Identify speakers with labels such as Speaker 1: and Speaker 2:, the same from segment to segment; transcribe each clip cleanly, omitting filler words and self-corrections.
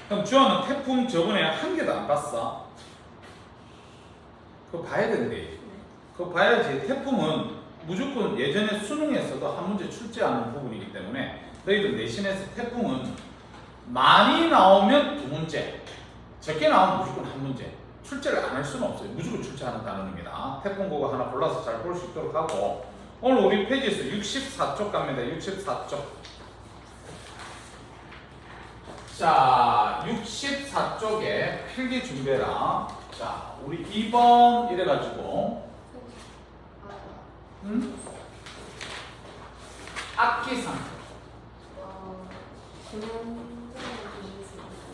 Speaker 1: 그럼 주아는 태풍 저번에 한 개도 안 봤어? 그거 봐야 된대. 그거 봐야지. 태풍은 무조건 예전에 수능에서도 한 문제 출제하는 부분이기 때문에 너희들 내신에서 태풍은 많이 나오면 두 문제, 적게 나오면 무조건 한 문제. 출제를 안 할 수는 없어요. 무조건 출제하는 단어입니다. 태풍 그거 하나 골라서 잘 볼 수 있도록 하고, 오늘 우리 페이지에서 64쪽 갑니다. 64쪽. 자, 64쪽에 필기 준비해라. 자, 우리 2번 이래가지고 악기상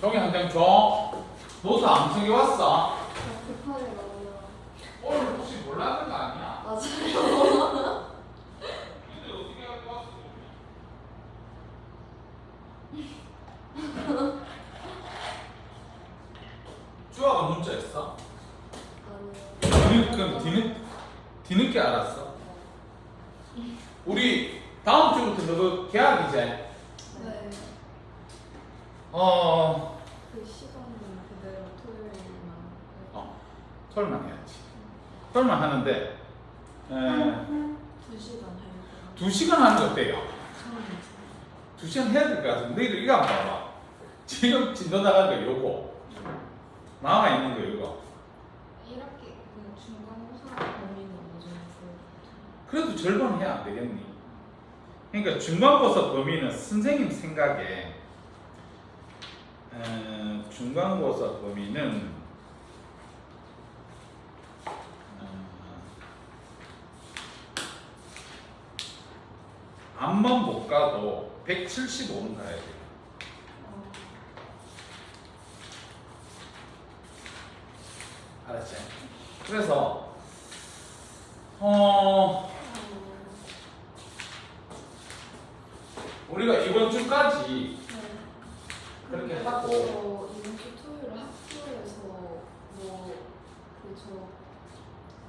Speaker 1: 종이 한 장 줘. 노트 안 챙겨왔어?
Speaker 2: 급하게 나오나.
Speaker 1: 오늘 혹시 몰랐는 거 아니야?
Speaker 2: 맞아요.
Speaker 1: 근데 어떻게 갖고 왔어? 주아가 문자였어?
Speaker 2: 아니요.
Speaker 1: 뒤늦게 알았어? 우리 다음 주부터 너 계약 이제
Speaker 2: 네. 그 시간은 그대로 토요일만.
Speaker 1: 털만 해야지. 털만 하는데
Speaker 2: 2시간 해요.
Speaker 1: 2시간 하는 게 어때요?
Speaker 2: 처음이죠.
Speaker 1: 2시간 해야 될 것 같은데 너희들 이거 한번 봐봐. 지금 진도 나간 거 요거 남아있는 거 요거.
Speaker 2: 1학기 그 중간고사 범위는 어느 정도?
Speaker 1: 그래도 절반 해야 안 되겠니? 그러니까 중간고사 범위는 선생님 생각에 중간고사 범위는 앞만 못 가도 175는 가야 돼요. 알았지? 그래서 우리가 이번 주까지 그렇게 하고
Speaker 2: 이번 주 토요일에 학교에서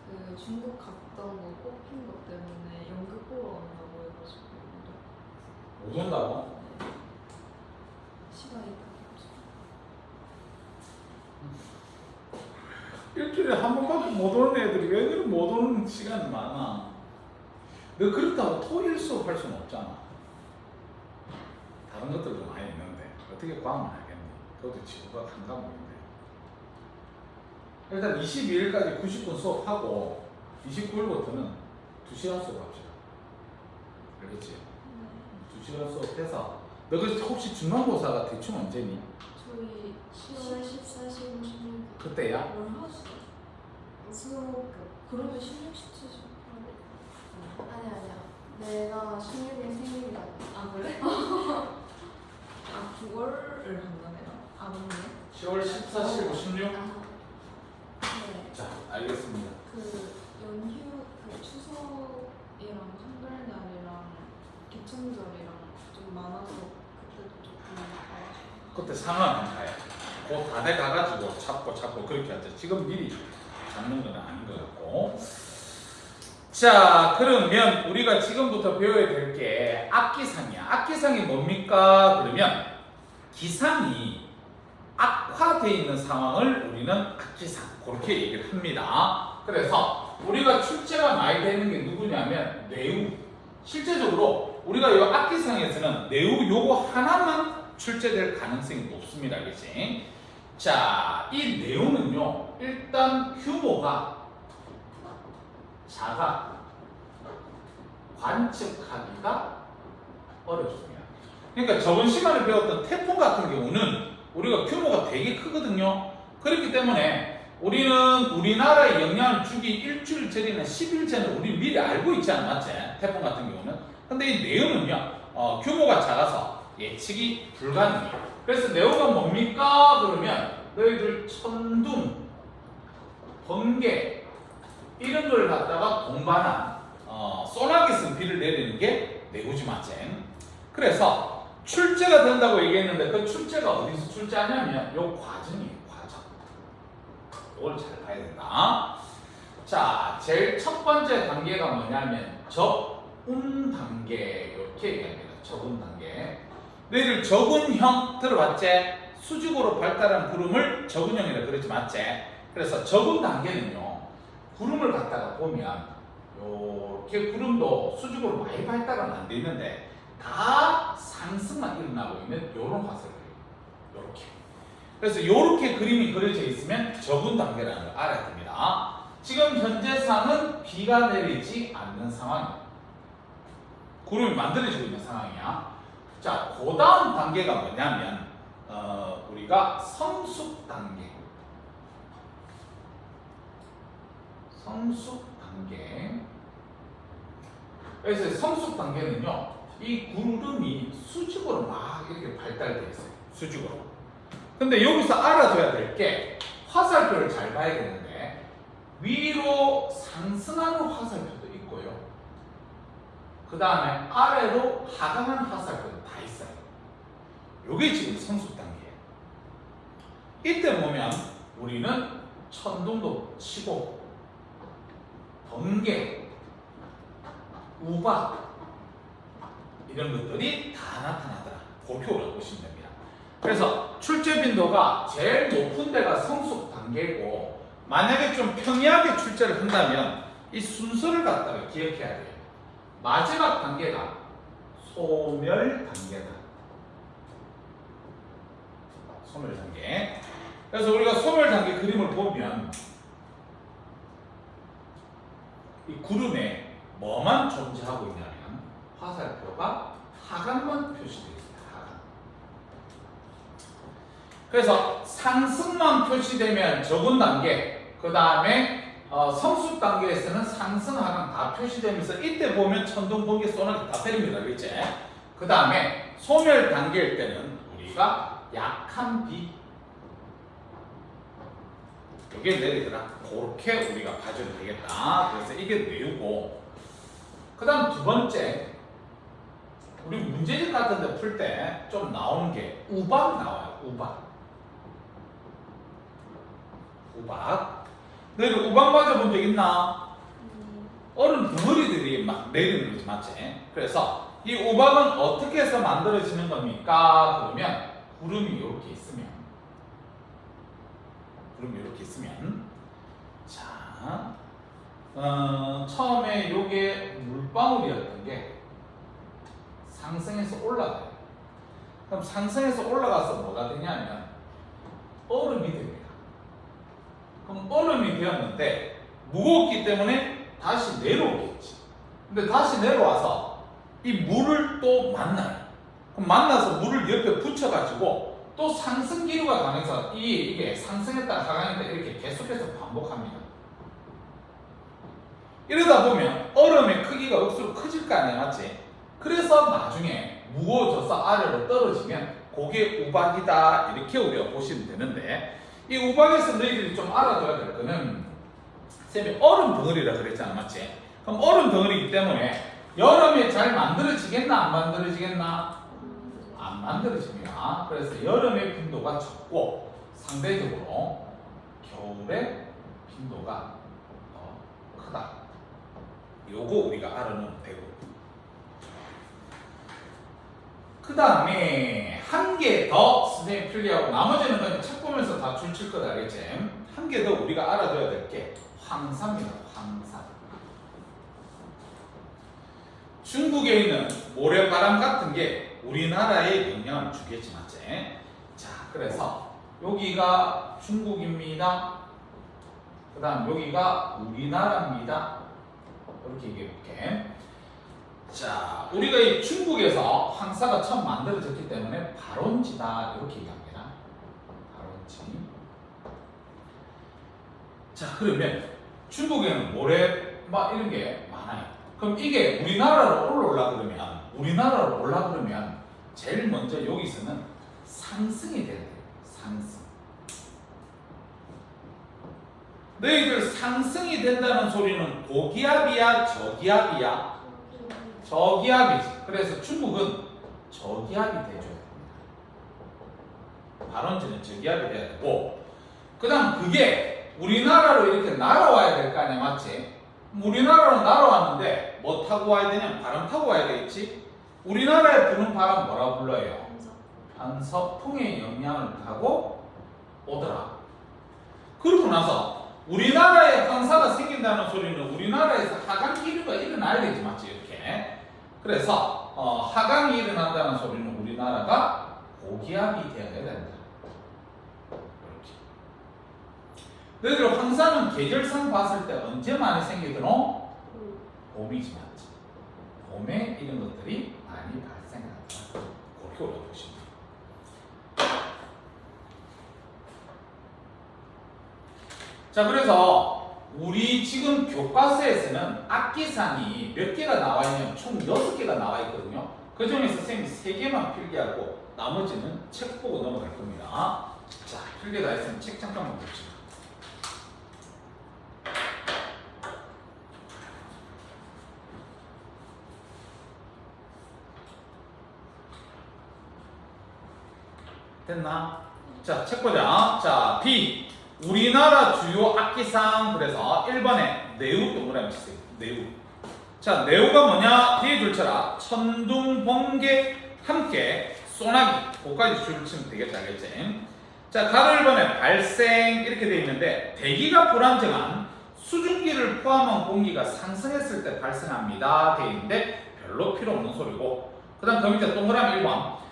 Speaker 2: 그 중국 갔던 거 뽑힌 것 때문에 연극 보러 간다고 해가지고
Speaker 1: 못 온다고?
Speaker 2: 시간이 딱없죠.
Speaker 1: 일주일에 한 번밖에 못 오는 애들이 왜 그렇게 못 오는 시간이 많아? 너 그렇다고 토일 수업 할 수는 없잖아. 다른 것들도 많이 있는데 어떻게 과학을 하겠니? 그것도 지구가 한 과목인데. 일단 22일까지 90분 수업하고 29일부터는 2시간 수업합시다. 알겠지? 2시간 수업해서 너 그 혹시 중간고사가 대충 언제니?
Speaker 2: 저희 10월 14, 15, 16
Speaker 1: 그때야?
Speaker 2: 뭘 하지? 수업 그러면 16, 17, 18 아니야 내가 16일 생일이다. 아 그래? 아 9월을 한다 내가? 아 맞네.
Speaker 1: 10월 14, 15, 16?
Speaker 2: 네.
Speaker 1: 자, 알겠습니다.
Speaker 2: 그 연휴 그 추석이랑 한글날이랑 개천절이랑 좀 많아서 그때도 조금 가가지고.
Speaker 1: 그때 상황은 가야 곧 다 돼 가가지고 잡고 그렇게 하죠. 지금 미리 잡는 건 아닌 것 같고. 자, 그러면 우리가 지금부터 배워야 될 게 악기상이야. 악기상이 뭡니까? 그러면 기상이 악화되어 있는 상황을 우리는 악기상 그렇게 얘기를 합니다. 그래서 우리가 출제가 많이 되는 게 누구냐면 내우. 실제적으로 우리가 이 악기상에서는 내우 요거 하나만 출제될 가능성이 높습니다. 알겠지? 자, 이 내우는요 일단 규모가 작아 관측하기가 어렵습니다. 그러니까 저번 시간에 배웠던 태풍 같은 경우는 우리가 규모가 되게 크거든요. 그렇기 때문에 우리는 우리나라에 영향을 주기 일주일 전이나 10일 전에 우리 미리 알고 있잖아, 맞지? 태풍 같은 경우는. 근데 이 내우는요 규모가 작아서 예측이 불가능해요. 그래서 내우가 뭡니까? 그러면 너희들 천둥, 번개 이런 걸 갖다가 동반한 소나기 쓴 비를 내리는 게 내우지 맞지? 그래서 출제가 된다고 얘기했는데 그 출제가 어디서 출제하냐면 요 과정이에요. 과정. 이걸 잘 봐야 된다. 자, 제일 첫 번째 단계가 뭐냐면 적운 단계 이렇게 얘기합니다. 적운 단계. 너희들 적운형 들어봤지? 수직으로 발달한 구름을 적운형이라 그러지 맞지? 그래서 적운 단계는요, 구름을 갖다가 보면 이렇게 구름도 수직으로 많이 발달은 안 돼 있는데 다 상승만 일어나고 있는 이런 화살표예요. 이렇게. 그래서 이렇게 그림이 그려져 있으면 적운 단계라는 걸 알아야 됩니다. 지금 현재상은 비가 내리지 않는 상황이에요. 구름이 만들어지고 있는 상황이야. 자, 그 다음 단계가 뭐냐면 우리가 성숙 단계. 성숙 단계. 그래서 성숙 단계는요, 이 구름이 수직으로 막 이렇게 발달되어 있어요. 수직으로. 근데 여기서 알아둬야 될 게 화살표를 잘 봐야겠는데 위로 상승하는 화살표도 있고요. 그 다음에 아래로 하강하는 화살표도 다 있어요. 요게 지금 성숙 단계예요. 이때 보면 우리는 천둥도 치고 번개, 우박 이런 것들이 다 나타나더라. 그렇게 보시면 됩니다. 그래서 출제 빈도가 제일 높은 데가 성숙 단계고, 만약에 좀 평이하게 출제를 한다면 이 순서를 갖다가 기억해야 돼요. 마지막 단계가 소멸 단계다. 소멸 단계. 그래서 우리가 소멸 단계 그림을 보면 이 구름에 뭐만 존재하고 있냐면 화살표가 하강만 표시되어 있습니다. 하강. 그래서 상승만 표시되면 적은 단계, 그 다음에 성숙 단계에서는 상승, 하강 다 표시되면서 이때 보면 천둥, 번개, 소나기 다 때립니다. 그렇지? 그 다음에 소멸 단계일 때는 우리가 약한 비, 이게 내리더라. 그렇게 우리가 봐주면 되겠다. 그래서 이게 내우고, 그 다음 두 번째, 우리 문제집 같은 데 풀 때 좀 나오는 게 우박 나와요. 우박. 우박. 너희들 우박 맞아본 적 있나? 얼음 덩어리들이 막 내리는 거지, 맞지? 그래서 이 우박은 어떻게 해서 만들어지는 겁니까? 그러면 구름이 이렇게 있으면, 자, 처음에 요게 물방울이었던 게 상승해서 올라가요. 그럼 상승해서 올라가서 뭐가 되냐면 얼음이 됩니다. 그럼 얼음이 되었는데 무겁기 때문에 다시 내려오겠지. 근데 다시 내려와서 이 물을 또 만나요. 그럼 만나서 물을 옆에 붙여가지고 또 상승 기류가 가면서 이게 상승했다 하강했다 이렇게 계속해서 반복합니다. 이러다 보면 얼음의 크기가 억수로 커질 거 아니야, 맞지? 그래서 나중에 무거워져서 아래로 떨어지면 그게 우박이다, 이렇게 우리가 보시면 되는데, 이 우박에서 너희들이 좀 알아둬야 될 거는 쌤이 얼음 덩어리라 그랬잖아, 맞지? 그럼 얼음 덩어리이기 때문에 여름에 잘 만들어지겠나 안 만들어지겠나? 안 만들어집니다. 그래서 여름의 빈도가 적고 상대적으로 겨울의 빈도가 더 크다. 요거 우리가 알아놓으면 되고, 그 다음에 한 개 더 선생님 필기하고 나머지는 그냥 책 보면서 다 줄칠 거다, 알겠지? 한 개 더 우리가 알아둬야 될 게 황사입니다. 황사. 중국에 있는 모래바람 같은 게 우리나라에 영향을 주겠지, 맞지? 자, 그래서 여기가 중국입니다. 그 다음 여기가 우리나라입니다. 이렇게 얘기해볼게. 자, 우리가 이 중국에서 황사가 처음 만들어졌기 때문에 발원지다, 이렇게 얘기합니다. 발원지. 자, 그러면 중국에는 모래 막 이런 게 많아요. 그럼 이게 우리나라로 올라오려 그러면 제일 먼저 여기서는 상승이 돼야 돼요. 상승. 너희들 상승이 된다는 소리는 고기압이야, 저기압이야? 저기압이지. 그래서 중국은 저기압이 돼줘야 됩니다. 발원지는 저기압이 돼야 되고, 그 다음 그게 우리나라로 이렇게 날아와야 될 거 아니야, 맞지? 우리나라로 날아왔는데 뭐 타고 와야 되냐? 바람 타고 와야 되겠지? 우리나라에 부는 바람 뭐라고 불러요? 한서풍의 영향을 타고 오더라. 그러고 나서 우리나라에 황사가 생긴다는 소리는 우리나라에서 하강 기류가 일어나야 되지 맞지 이렇게. 그래서 하강이 일어난다는 소리는 우리나라가 고기압이 되어야 된다. 이렇게. 너희들 황사는 계절상 봤을 때 언제 많이 생기더노? 봄이지 맞지. 봄에 이런 것들이 많이 발생한다. 그렇게 올려보시면. 자, 그래서 우리 지금 교과서에서는 악기상이 몇 개가 나와 있냐면 총 6개가 나와 있거든요. 그 중에서 선생님이 3개만 필기하고 나머지는 책 보고 넘어갈 겁니다. 자, 필기 다 했으면 책 잠깐만 봅시다. 됐나? 자, 책 보자. 자, B. 우리나라 주요 악기상. 그래서 1번에 내우 동그라미 치세요. 내우. 자, 내우가 뭐냐? 뒤에 줄 쳐라. 천둥, 번개, 함께, 소나기. 그거까지 줄 치면 되겠다. 알겠지? 자, 가로 1번에 발생. 이렇게 되어 있는데, 대기가 불안정한 수증기를 포함한 공기가 상승했을 때 발생합니다. 되어 있는데, 별로 필요 없는 소리고. 그 다음 그 밑에 동그라미 1번.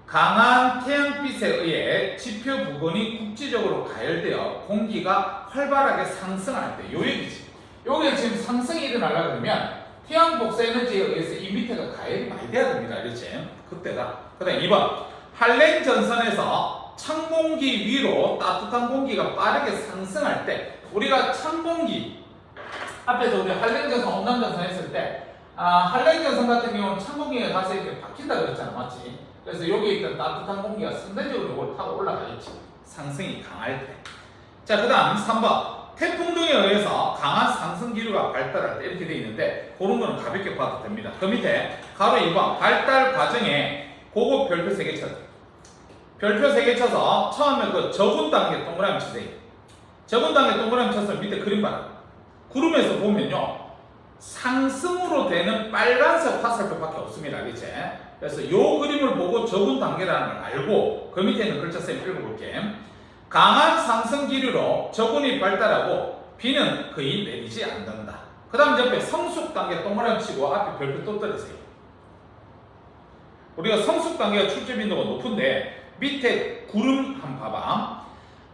Speaker 1: 강한 태양빛에 의해 지표 부근이 국지적으로 가열되어 공기가 활발하게 상승할 때 요 얘기지. 요게 지금 상승이 일어나려고 그러면 태양 복사 에너지에 의해서 이 밑에가 가열이 많이 돼야 됩니다. 그렇지? 그때다. 그 다음 2번. 한랭 전선에서 찬 공기 위로 따뜻한 공기가 빠르게 상승할 때 우리가 찬 공기 앞에서 우리 한랭 전선, 온난 전선 했을 때 한랭 전선 같은 경우는 찬 공기가 다시 이렇게 바뀐다 그랬잖아. 맞지? 그래서 여기 있던 따뜻한 공기가 순간적으로 이걸 타고 올라가겠지. 상승이 강할 때. 자, 그 다음 3번. 태풍 등에 의해서 강한 상승 기류가 발달할 때 이렇게 돼 있는데 그런 거는 가볍게 봐도 됩니다. 그 밑에 가로 2번. 발달 과정에 그거 별표 3개 쳐서 별표 3개 쳐서 처음에 그 적은 단계 동그라미 치세요. 적은 단계 동그라미 쳐서 밑에 그림 봐라. 구름에서 보면요. 상승으로 되는 빨간색 화살표밖에 없습니다. 알겠지? 그래서 이 그림을 보고 적은 단계라는 걸 알고 그 밑에 있는 글자 쌤 읽어볼게. 강한 상승 기류로 적운이 발달하고 비는 거의 내리지 않는다. 그 다음 옆에 성숙 단계 동그라미 치고 앞에 별표 또 떨으세요. 우리가 성숙 단계가 출제 빈도가 높은데 밑에 구름 한번 봐봐.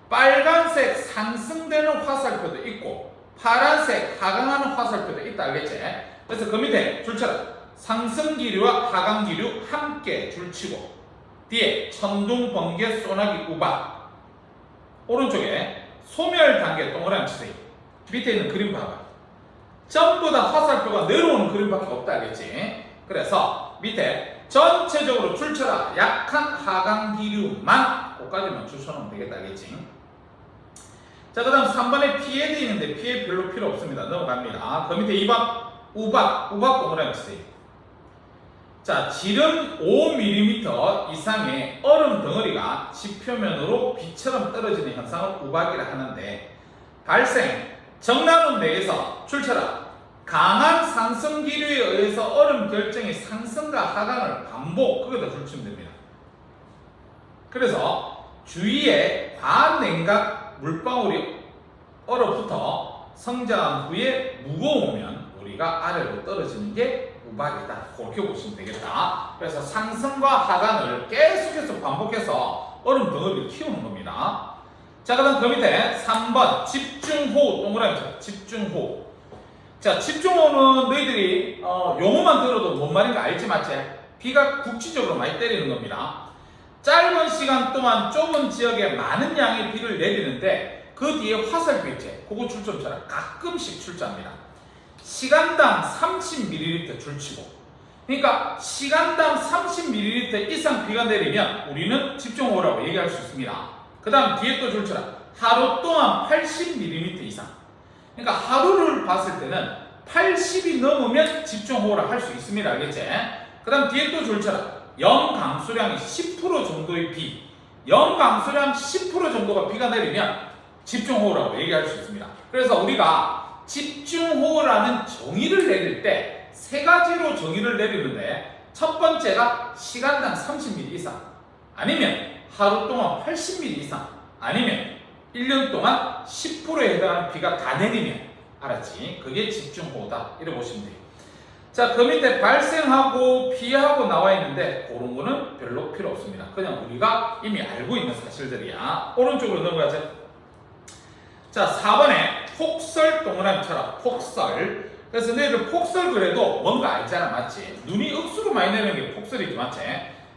Speaker 1: 빨간색 상승되는 화살표도 있고 파란색 하강하는 화살표도 있다. 알겠지? 그래서 그 밑에 줄쳐라. 상승기류와 하강기류 함께 줄치고 뒤에 천둥, 번개, 소나기, 우박. 오른쪽에 소멸 단계 동그라미 치세요. 밑에 있는 그림 봐봐. 전부 다 화살표가 내려오는 그림밖에 없다. 알겠지? 그래서 밑에 전체적으로 줄쳐라. 약한 하강기류만 그까지만 줄쳐놓으면 되겠다. 알겠지? 자, 그 다음 3번에 피해 돼 있는데 피해 별로 필요 없습니다. 넘어갑니다. 그 밑에 2번 우박 동그라미 치세요. 자, 지름 5mm 이상의 얼음 덩어리가 지표면으로 비처럼 떨어지는 현상을 우박이라 하는데 발생 정나무 내에서 출처라 강한 상승 기류에 의해서 얼음 결정의 상승과 하강을 반복 그거다 줄치면 됩니다. 그래서 주위에 과냉각 물방울이 얼어붙어 성장한 후에 무거우면 우리가 아래로 떨어지는 게 우박이다. 그렇게 보시면 되겠다. 그래서 상승과 하강을 계속해서 반복해서 얼음 덩어리를 키우는 겁니다. 자, 그 다음 그 밑에 3번 집중호우 동그라미 쳐. 집중호우. 자, 집중호우는 너희들이 용어만 들어도 뭔 말인가 알지 맞지? 비가 국지적으로 많이 때리는 겁니다. 짧은 시간 동안 좁은 지역에 많은 양의 비를 내리는데 그 뒤에 화살표 있지? 그거 출점 쳐라. 가끔씩 출자합니다. 시간당 30ml 줄치고 그러니까 시간당 30ml 이상 비가 내리면 우리는 집중호우라고 얘기할 수 있습니다. 그 다음 뒤에 또 줄쳐라. 하루 동안 80mm 이상 그러니까 하루를 봤을 때는 80이 넘으면 집중호우라 할 수 있습니다. 알겠지? 그 다음 뒤에 또 줄쳐라. 영강수량이 10% 정도의 비 영강수량 10% 정도가 비가 내리면 집중호우라고 얘기할 수 있습니다. 그래서 우리가 집중호우라는 정의를 내릴 때 세 가지로 정의를 내리는데 첫 번째가 시간당 30mm 이상 아니면 하루 동안 80mm 이상, 아니면 1년 동안 10%에 해당하는 비가 다 내리면, 알았지? 그게 집중호우다. 이렇게 보시면 돼요. 자, 그 밑에 발생하고 피하고 나와 있는데 그런 거는 별로 필요 없습니다. 그냥 우리가 이미 알고 있는 사실들이야. 오른쪽으로 넘어가죠. 자, 4번에 폭설 동그라미 쳐라. 폭설. 그래서 너희들 폭설 그래도 뭔가 알잖아, 맞지? 눈이 억수로 많이 내리는 게 폭설이지, 맞지?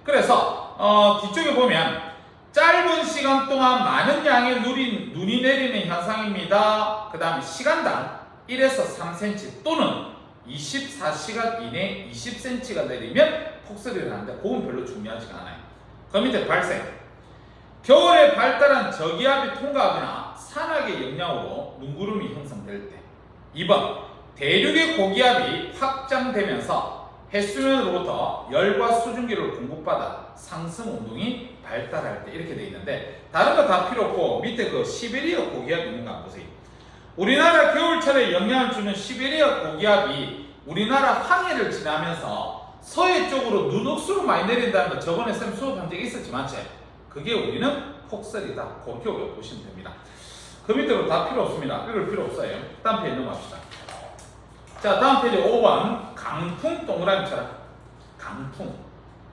Speaker 1: 그래서 뒤쪽에 보면 짧은 시간 동안 많은 양의 눈이 내리는 현상입니다. 그 다음에 시간당 1에서 3cm 또는 24시간 이내에 20cm가 내리면 폭설이 일어나는데 그건 별로 중요하지가 않아요. 그 밑에 발생. 겨울에 발달한 저기압이 통과하거나 산악의 영향으로 눈구름이 형성될 때. 2번. 대륙의 고기압이 확장되면서 해수면으로부터 열과 수증기를 공급받아 상승 운동이 발달할 때 이렇게 돼 있는데 다른 거 다 필요 없고 밑에 그 시베리아 고기압이 있는 거 한번 보세요. 우리나라 겨울철에 영향을 주는 시베리아 고기압이 우리나라 항해를 지나면서 서해 쪽으로 눈 억수로 많이 내린다는 거 저번에 쌤 수업한 적이 있었지, 맞지? 그게 우리는 폭설이다. 그렇게 보시면 됩니다. 그 밑으로 다 필요 없습니다. 읽을 필요 없어요. 다음 페이지 넘어갑시다. 자, 다음 페이지 5번. 강풍 동그라미 쳐라. 강풍.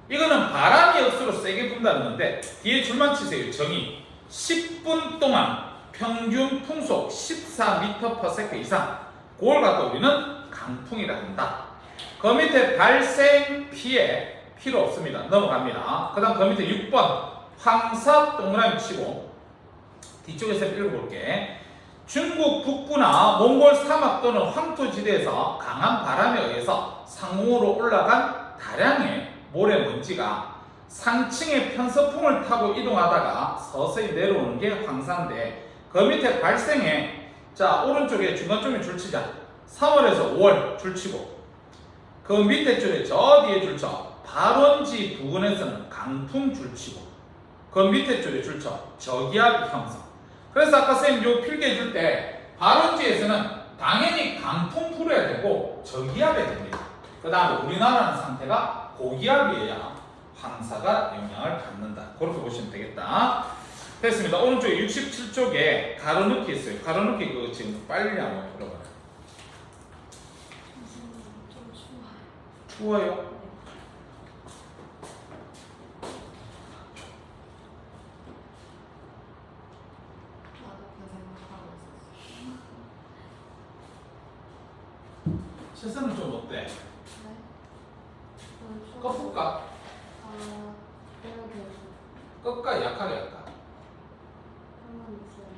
Speaker 1: 이거는 바람이 억수로 세게 분다는 건데 뒤에 줄만 치세요. 정의. 10분 동안 평균 풍속 14m/s 이상. 그걸 갖다 우리는 강풍이라 한다. 그 밑에 발생 피해 필요 없습니다. 넘어갑니다. 그 다음 그 밑에 6번. 황사 동그라미 치고 뒤쪽에서 읽어볼게. 중국 북부나 몽골 사막 또는 황토지대에서 강한 바람에 의해서 상공으로 올라간 다량의 모래먼지가 상층의 편서풍을 타고 이동하다가 서서히 내려오는 게 황사인데 그 밑에 발생해. 자, 오른쪽에 중간쯤에 줄치자. 3월에서 5월 줄치고 그 밑에 줄에 저 뒤에 줄쳐. 발원지 부근에서는 강풍 줄치고 그 밑에 줄에 줄쳐. 저기압 형성. 그래서 아까 선생님 요 필기 해줄 때 발원지에서는 당연히 강풍 풀어야 되고 저기압이 됩니다. 그 다음에 우리나라는 상태가 고기압이어야 황사가 영향을 받는다. 그렇게 보시면 되겠다. 됐습니다. 오른쪽에 67쪽에 가로넣기 있어요. 가로넣기 그거 지금 빨리 한번 풀어봐요.
Speaker 2: 좀 추워요.
Speaker 1: 추워요?
Speaker 2: 나도 그 생각하고 있었어.
Speaker 1: 채선은 좀 어때?
Speaker 2: 네?
Speaker 1: 꺾을까?
Speaker 2: 아, 내가 계속
Speaker 1: 꺾까 약하게 할까?
Speaker 2: 한번 있어요.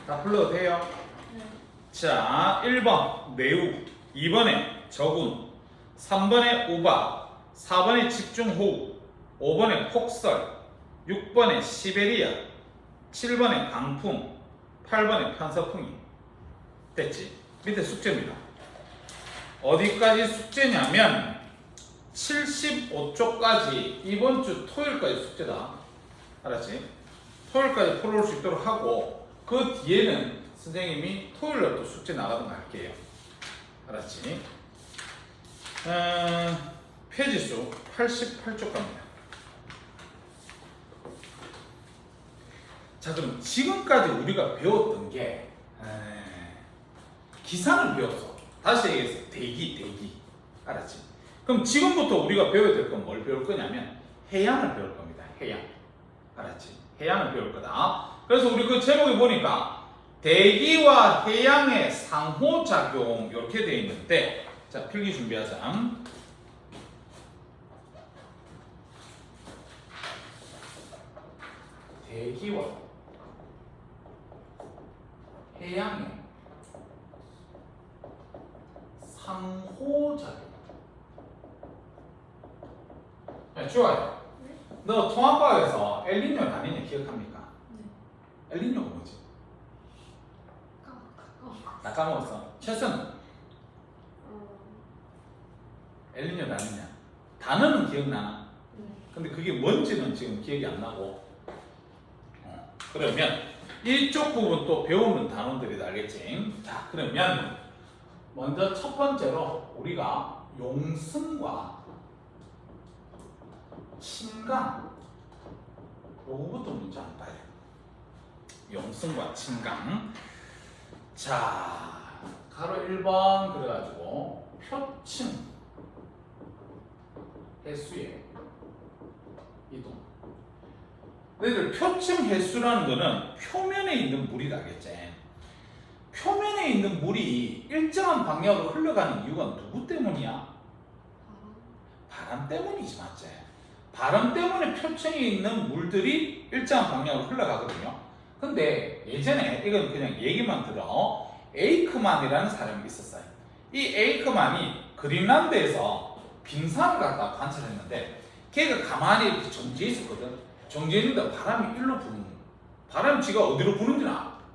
Speaker 1: 다 불러도 돼요?
Speaker 2: 네.
Speaker 1: 자, 1번 매우, 2번에 적운, 3번에 우박, 4번에 집중호우, 5번에 폭설, 6번에 시베리아, 7번에 강풍, 8번에 편서풍이. 됐지? 밑에 숙제입니다. 어디까지 숙제냐면 75쪽까지 이번 주 토요일까지 숙제다. 알았지? 토요일까지 풀어올 수 있도록 하고 그 뒤에는 선생님이 토요일날 또 숙제 나가던가 할게요. 알았지? 페이지수 88쪽 갑니다. 자, 그럼 지금까지 우리가 배웠던 게 기상을 배웠어. 다시 얘기해서 대기. 알았지? 그럼 지금부터 우리가 배워야 될 건 뭘 배울 거냐면 해양을 배울 겁니다. 해양. 알았지? 해양을 배울 거다. 그래서 우리 그 제목에 보니까 대기와 해양의 상호작용 이렇게 되어 있는데 자 필기 준비하자. 대기와 해양의 상호작용. 야, 좋아요.
Speaker 2: 네?
Speaker 1: 너 통합과에서 엘니뇨 라니냐 기억합니까?
Speaker 2: 네.
Speaker 1: 엘니뇨가 뭐지? 나 까먹었어. 최선 엘니뇨 라니냐 단어는 기억나나?
Speaker 2: 네.
Speaker 1: 근데 그게 뭔지는 지금 기억이 안 나고. 그러면 이쪽 부분 또 배우는 단어들이 알겠지? 자 그러면 먼저 첫 번째로 우리가 용승과 침강 요거부터 먼저 한번 봐요. 용승과 침강. 자 가로 1번 그래가지고 표층 해수의 이동. 너희들 표층 해수라는 거는 표면에 있는 물이다 알겠지? 표면에 있는 물이 일정한 방향으로 흘러가는 이유가 누구 때문이야? 바람 때문이지 맞지? 바람 때문에 표층에 있는 물들이 일정한 방향으로 흘러가거든요. 근데 예전에 이건 그냥 얘기만 들어 에이크만이라는 사람이 있었어요. 이 에이크만이 그린란드에서 빙산을 갖다 관찰했는데 걔가 가만히 이렇게 정지해 있었거든. 정지해 있는데 바람이 일로 부는 바람이 지가 어디로 부는지는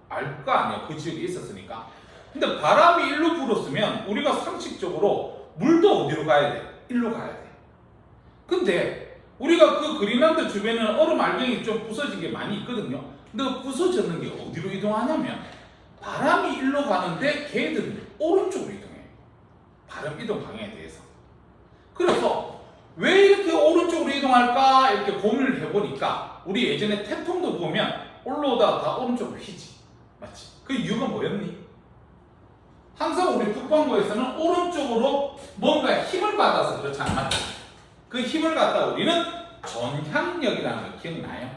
Speaker 1: 알 거 아니야. 그 지역에 있었으니까. 근데 바람이 일로 불었으면 우리가 상식적으로 물도 어디로 가야 돼? 일로 가야 돼. 근데 우리가 그 그린란드 주변에는 얼음 알갱이 좀 부서진 게 많이 있거든요. 근데 그 부서졌는 게 어디로 이동하냐면 바람이 일로 가는데 걔들은 오른쪽으로 이동해. 바람 이동 방향에 대해서. 그래서 왜 이렇게 오른쪽으로 이동할까 이렇게 고민을 해보니까 우리 예전에 태풍도 보면 올라오다가 다 오른쪽으로 휘지. 맞지? 그 이유가 뭐였니? 항상 우리 북반구에서는 오른쪽으로 뭔가 힘을 받아서 그렇지 않나? 그 힘을 갖다 우리는 전향력이라는 거 기억나요?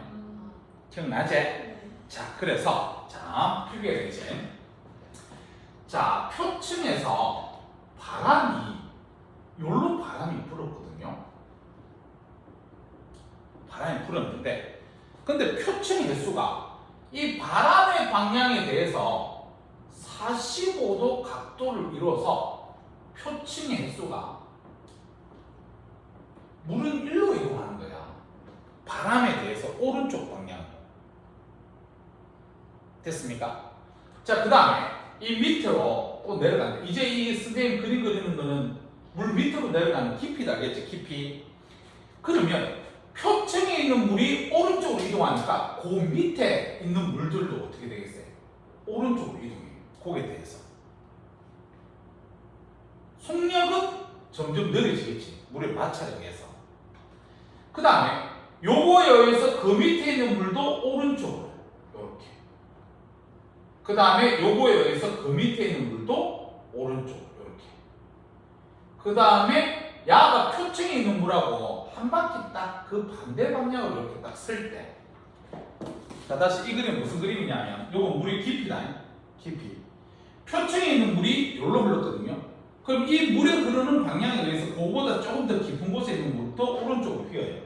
Speaker 1: 기억나지? 자, 그래서 자, 필기가 되지. 자, 표층에서 바람이 요로 바람이 불었거든요. 바람이 불었는데 근데 표층 횟수가 이 바람의 방향에 대해서 45도 각도를 이루어서 표층의 횟수가 물은 일로 이동하는 거야. 바람에 대해서 오른쪽 방향. 됐습니까? 자, 그 다음에 이 밑으로 또 내려가는데 이제 이 선생님 그림 그리는 거는 물 밑으로 내려가는 깊이다 알겠지? 깊이. 그러면 표층에 있는 물이 오른쪽으로 이동하니까 그 밑에 있는 물들도 어떻게 되겠어요? 오른쪽으로 이동해요. 거기에 대해서. 속력은 점점 느려지겠지. 물의 마찰에 의해서. 그 다음에 요거에 의해서 그 밑에 있는 물도 오른쪽으로 이렇게. 그 다음에 요거에 의해서 그 밑에 있는 물도 오른쪽으로 이렇게. 그 다음에 야가 표층에 있는 물하고 한 바퀴 딱 그 반대 방향으로 이렇게 딱 쓸 때. 자, 다시 이 그림 무슨 그림이냐면 요거 물의 깊이다. 깊이. 표층에 있는 물이 여기로 흘렀거든요. 그럼 이 물이 흐르는 방향에 의해서 그거보다 조금 더 깊은 곳에 있는 물도 오른쪽으로 휘어요.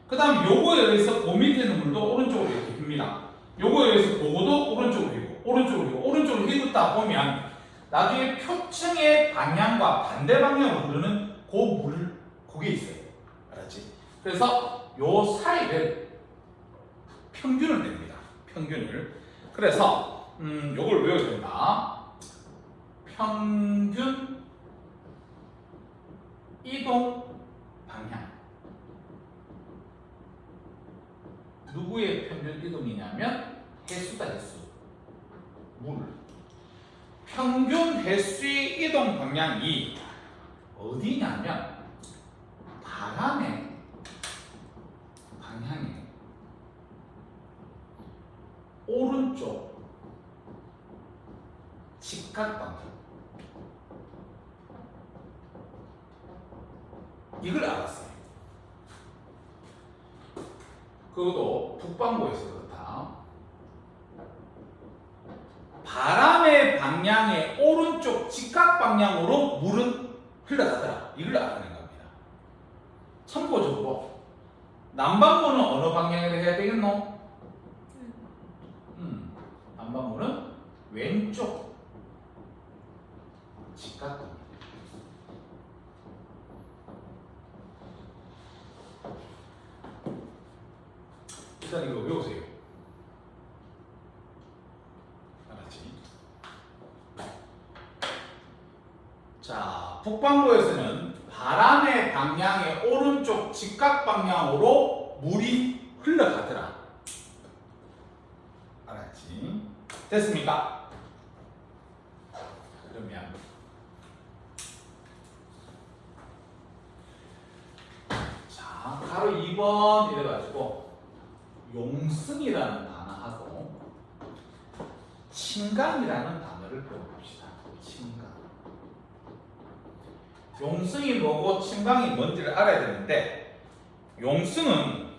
Speaker 1: 그 다음 요거에 의해서 그 밑에 있는 물도 오른쪽으로 이렇게 휩니다. 요거에 의해서 그거도 오른쪽으로 휘고 오른쪽으로 휘고 오른쪽으로 휘었다 보면 나중에 표층의 방향과 반대 방향으로 흐르는 그 물, 그게 있어요. 알았지? 그래서 요 사이를 평균을 냅니다. 평균을. 그래서 요걸 외워야 된다. 평균 이동 방향. 누구의 평균 이동이냐면 해수다, 해수. 물. 평균 해수의 이동 방향이 어디냐면 바람의 방향에 오른쪽 직각방향. 이걸 알았어요. 그것도 북반구에서 그렇다. 방향의 오른쪽 직각 방향으로 물은 흘러가더라. 이걸 알아낸 겁니다. 참고적으로 남반구는 어느 방향으로 해야 되겠노? 남반구는 왼쪽 직각 방향. 일단 이거 외우세요. 알았지? 자, 북반구에서는 바람의 방향의 오른쪽 직각 방향으로 물이 흘러가더라. 알았지? 됐습니까? 그러면 자, 가로 2번 이래가지고 용승이라는 단어하고 침강이라는 단어를 배워봅시다. 침강. 용승이 뭐고 침강이 뭔지를 알아야 되는데, 용승은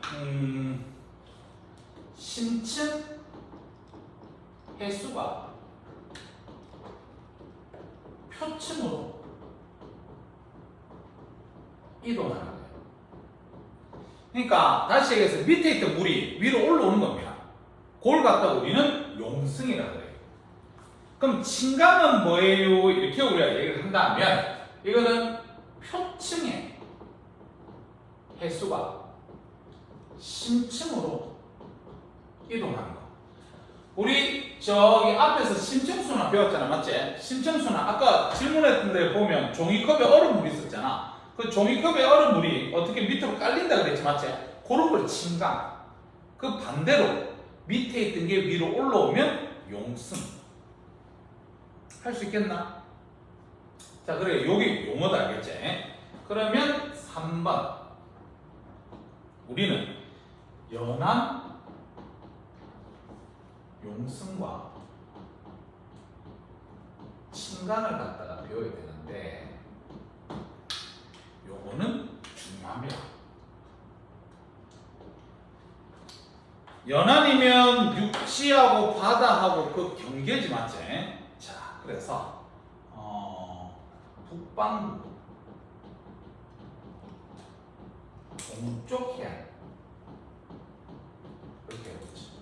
Speaker 1: 심층 해수가 표층으로 이동하는 거예요. 그러니까 다시 얘기해서 밑에 있던 물이 위로 올라오는 겁니다. 그걸 갖다 우리는 용승이라고 해요. 그럼 침강은 뭐예요? 이렇게 우리가 얘기를 한다면 이거는 표층의 해수가 심층으로 이동하는 거. 우리 저기 앞에서 심층수나 배웠잖아, 맞지? 심층수나 아까 질문했던 데 보면 종이컵에 얼음물이 있었잖아. 그 종이컵에 얼음물이 어떻게 밑으로 깔린다 그랬지, 맞지? 그런 걸 침강. 그 반대로 밑에 있던 게 위로 올라오면 용승. 할 수 있겠나? 자, 그래, 여기 용어도 알겠지? 그러면 3번. 우리는 연안 용승과 침강을 갖다가 배워야 되는데, 요거는 중요합니다. 연안이면 육지하고 바다하고 그 경계지, 맞지? 자, 그래서 북반구 동쪽 해안 이렇게 해보지.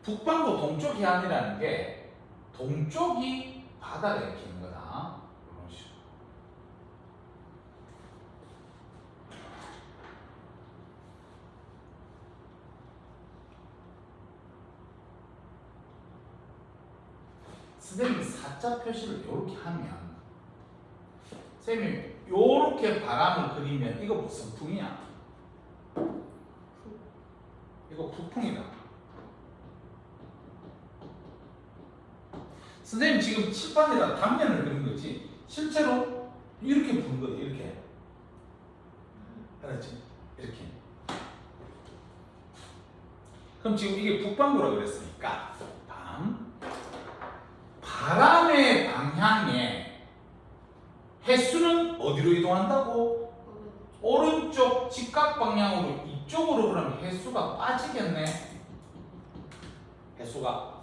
Speaker 1: 북반구 동쪽 해안이라는 게 동쪽이 바다를 일으키는 거다. 이런 식으로. 선생님이 사자 표시를 이렇게 하면, 선생님이 이렇게 바람을 그리면 이거 무슨 풍이야? 이거 북풍이다. 선생님 지금 칠판에다 단면을 그린 거지 실제로 이렇게 부는 거야. 이렇게. 알았지? 이렇게. 그럼 지금 이게 북반구라고 그랬으니까 바람의 방향에 해수는 어디로 이동한다고? 오른쪽 직각 방향으로 이쪽으로. 그러면 해수가 빠지겠네. 해수가.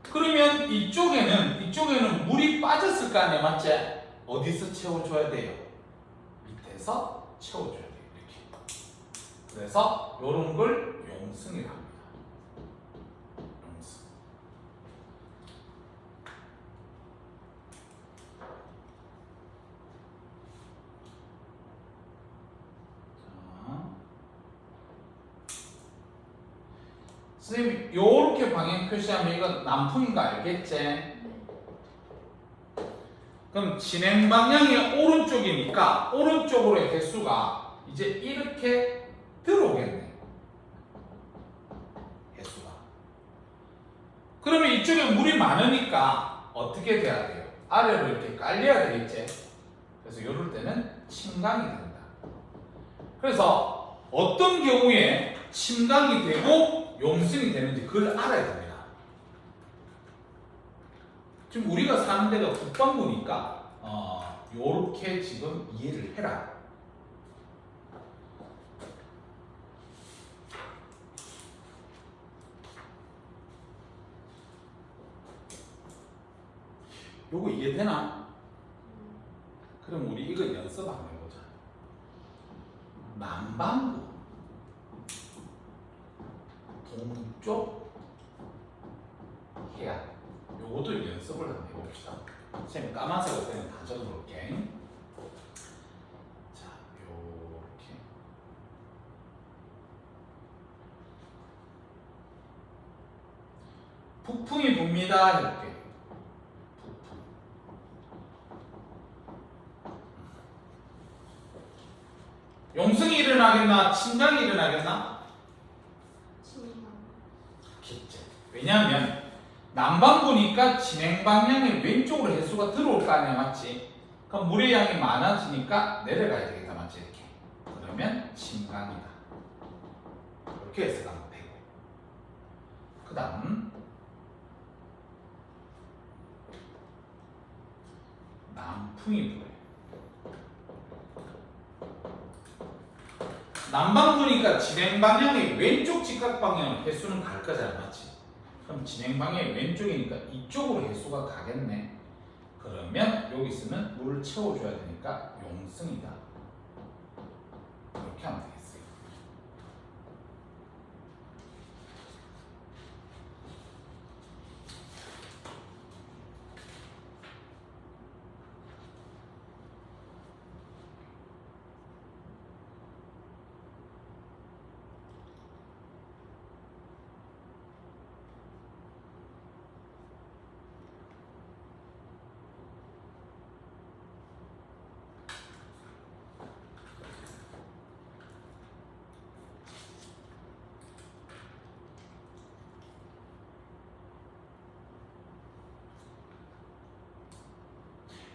Speaker 1: 그러면 이쪽에는 물이 빠졌을 거 아니야, 맞지? 어디서 채워줘야 돼요? 밑에서 채워줘야 돼요. 이렇게. 그래서 이런 걸 용승이라고 합니다. 용승. 선생님, 요렇게 방향 표시하면 이건 남풍인 거 알겠지? 그럼 진행 방향이 오른쪽이니까 오른쪽으로의 해수가 이제 이렇게 들어오겠네. 해수가. 그러면 이쪽에 물이 많으니까 어떻게 돼야 돼요? 아래로 이렇게 깔려야 되겠지? 그래서 이럴 때는 침강이 된다. 그래서 어떤 경우에 침강이 되고 용승이 되는지 그걸 알아야 됩니다. 지금 우리가 사는 데가 북반구니까 요렇게 지금 이해를 해라. 요거 이해되나? 그럼 우리 이거 연습 한번 해보자. 남반구 동쪽 해안 요것도 연습을 한번 해봅시다. 선생님 까만색으로 그냥 다 적어볼게. 자, 요렇게 북풍이 붑니다 이렇게. 북풍. 용승이 일어나겠나? 침강이 일어나겠나?
Speaker 2: 신기하다.
Speaker 1: 겠지. 왜냐하면 남반구니까 진행 방향의 왼쪽으로 해수가 들어올 거 아니야, 맞지? 그럼 물의 양이 많아지니까 내려가야 되겠다, 맞지? 이렇게. 그러면 침강이다. 이렇게 해석하면 되고. 그 다음 남풍이 불어요. 남반구니까 진행 방향의 왼쪽 직각 방향으로 해수는 갈 거잖아, 맞지? 그럼 진행 방향이 왼쪽이니까 이쪽으로 해수가 가겠네. 그러면 여기서는 물을 채워줘야 되니까 용승이다. 이렇게 하면 되겠어요.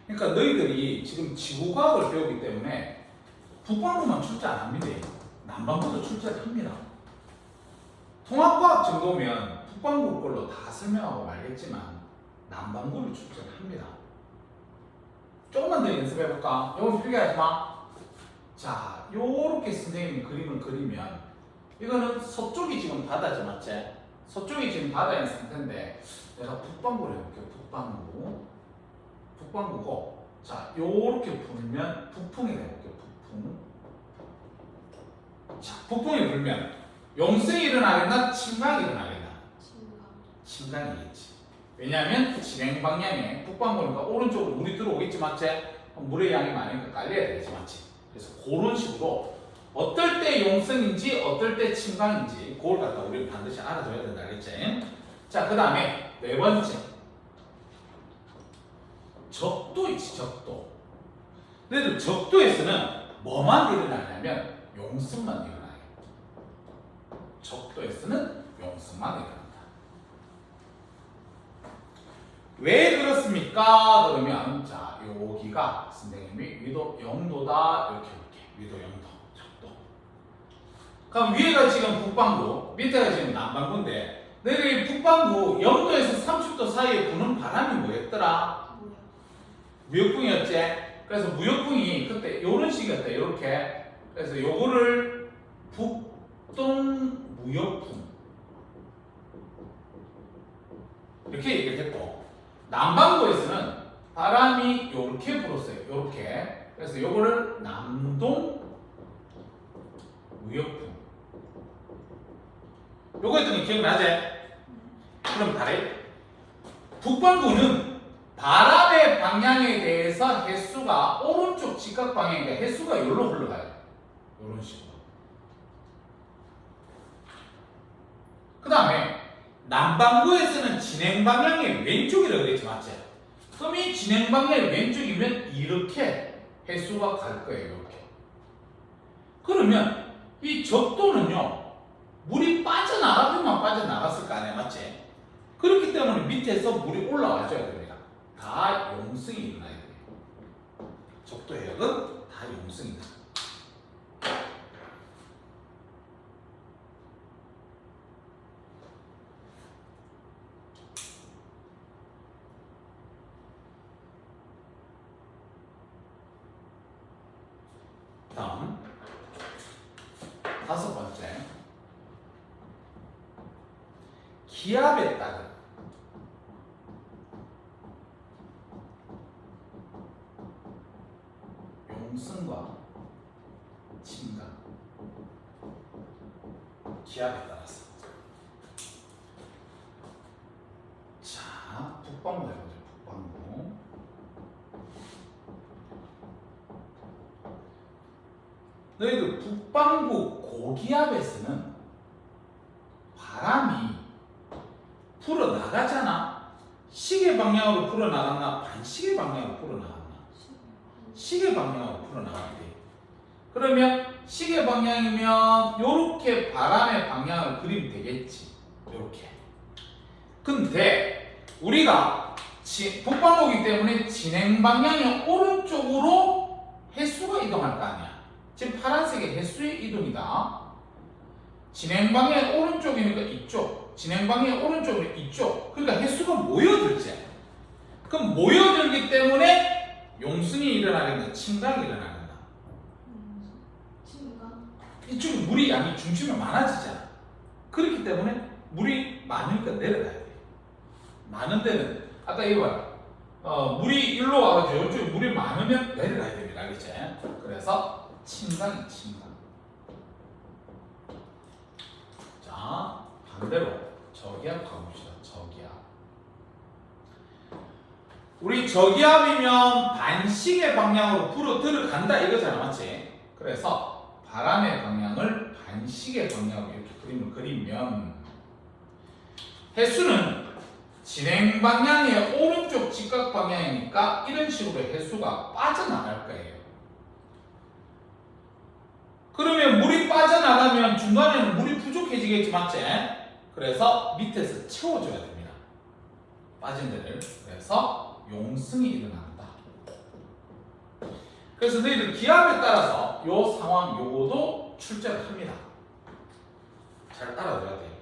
Speaker 1: 그러니까 너희들이 지금 지구과학을 배우기 때문에 북반구만 출제 안 합니다. 남반구도 출제를 합니다. 통합과학 정도면 북반구 걸로 다 설명하고 말겠지만 남반구를 출제를 합니다. 조금만 더 연습해볼까? 이건 필기하지 마. 자, 요렇게 선생님이 그림을 그리면 이거는 서쪽이 지금 바다죠, 맞지? 서쪽이 지금 바다인 상태인데 내가 북반구를 해볼게요. 북반구고, 자, 요렇게 불면 북풍이 돼볼게요. 북풍. 자, 북풍이 불면 용승이 일어나겠나? 침강이 일어나겠나? 침강이겠지. 왜냐하면 진행 방향에 북반구니까 오른쪽으로 물이 들어오겠지, 맞지? 물의 양이 많으니까 깔려야 되겠지, 맞지? 그래서 그런 식으로 어떨 때 용승인지 어떨 때 침강인지 그걸 갖다 우리는 반드시 알아둬야 된다, 알겠지? 자, 그 다음에 네 번째 적도 있지, 적도. 근데 적도에서는 뭐만 일어나냐면 용승만 일어나요. 적도에서는 용승만 일어난다. 왜 그렇습니까? 그러면 자, 여기가 선생님이 위도 0도다 이렇게 볼게. 위도 0도, 적도. 그럼 위에가 지금 북반구, 밑에가 지금 남반구인데 내일 북반구 0도에서 30도 사이에 부는 바람이 뭐였더라? 무역풍이었지? 그래서 무역풍이 그때 요런 식이었다, 요렇게. 그래서 요거를 북동 무역풍 이렇게 얘기를 했고, 남반구에서는 바람이 요렇게 불었어요, 요렇게. 그래서 요거를 남동 무역풍. 요거 했던 거 기억나지? 그럼 바래 북반구는 바람의 방향에 대해서 해수가 오른쪽 직각 방향이니까 해수가 여기로 흘러가요. 이런 식으로. 그 다음에 남반구에서는 진행 방향의 왼쪽이라고 그랬지, 맞지? 그럼 이 진행 방향의 왼쪽이면 이렇게 해수가 갈 거예요, 이렇게. 그러면 이 적도는요, 물이 빠져나가기만 빠져나갔을 거 아니야, 맞지? 그렇기 때문에 밑에서 물이 올라와줘야 됩니다. 다 용승이 일어나야 돼요. 적도 해역은 다 용승이다. 다음 다섯 번째, 기압에 따른 용승과 침강 기압에 따라서. 자, 북방구 해보죠. 북방구. 너희들 북방구 고기압에서는 바람이 불어 나가잖아. 시계 방향으로 불어 나갔나? 반시계 방향으로 불어 나갔나? 시계 방향으로 불어 나갔대. 그러면 시계 방향이면 요렇게 바람의 방향을 그리면 되겠지. 요렇게. 근데 우리가 북방구이기 때문에 진행 방향이 오른쪽으로 해수가 이동할 거 아니야. 지금 파란색의 해수의 이동이다. 진행 방향이 오른쪽이니까 이쪽, 진행 방향이 오른쪽이니까 이쪽. 그러니까 해수가 모여들지. 그럼 모여들기 때문에 용승이 일어나겠다, 침강이 일어나겠다.
Speaker 2: 침강?
Speaker 1: 이쪽에 물이 양이 중심이 많아지잖아. 그렇기 때문에 물이 많으니까 내려가야 돼. 많은 데는 아까 이거 봐. 물이 일로 와가지고 이쪽에 물이 많으면 내려가야 됩니다. 알겠지? 그래서 침강이 침강. 자, 반대로 저기압 가봅시다. 저기압. 우리 저기압이면 반시계 방향으로 불어 들어간다 이거잖아. 맞지? 그래서 바람의 방향을 반시계 방향으로 이렇게 그림을 그리면 해수는 진행 방향의 오른쪽 직각 방향이니까 이런 식으로 해수가 빠져나갈 거예요. 그러면 물이 빠져나가면 중간에는 물이 부족해지겠지, 맞지? 그래서 밑에서 채워줘야 됩니다. 빠진 데를. 그래서 용승이 일어난다. 그래서 너희들 기압에 따라서 요 상황 요거도 출제를 합니다. 잘 알아둬야 돼.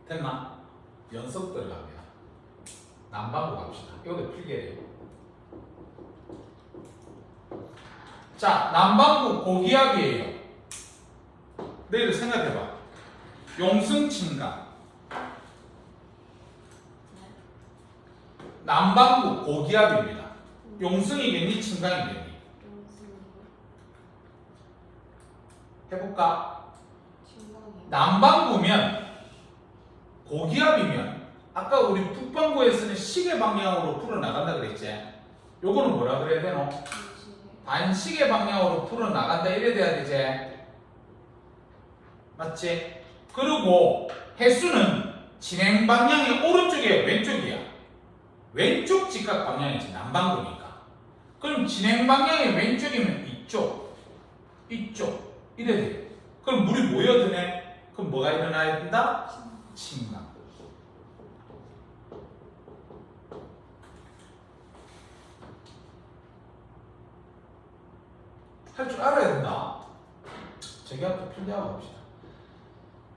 Speaker 1: 됐나? 연습 들어갑니다. 남방구 갑시다. 이것도 필기해요. 자, 남방구 고기압이에요. 너희들 생각해봐. 용승 침강. 남방구 고기압입니다. 용승이겠니? 침강이겠니? 해볼까?
Speaker 2: 침강이요.
Speaker 1: 남방구면 고기압이면 아까 우리 북방구에서는 시계 방향으로 풀어나간다 그랬지? 요거는 뭐라 그래야 되노? 반시계 방향으로 풀어나간다 이래 돼야 되지? 맞지? 그리고 해수는 진행 방향이 오른쪽이야 왼쪽이야? 왼쪽 직각 방향이지 남방구니까. 그럼 진행 방향이 왼쪽이면 이쪽 이래 돼. 그럼 물이 모여드네. 그럼 뭐가 일어나야 된다? 침강. 할 줄 알아야 된다. 저기압도 필기하고 봅시다.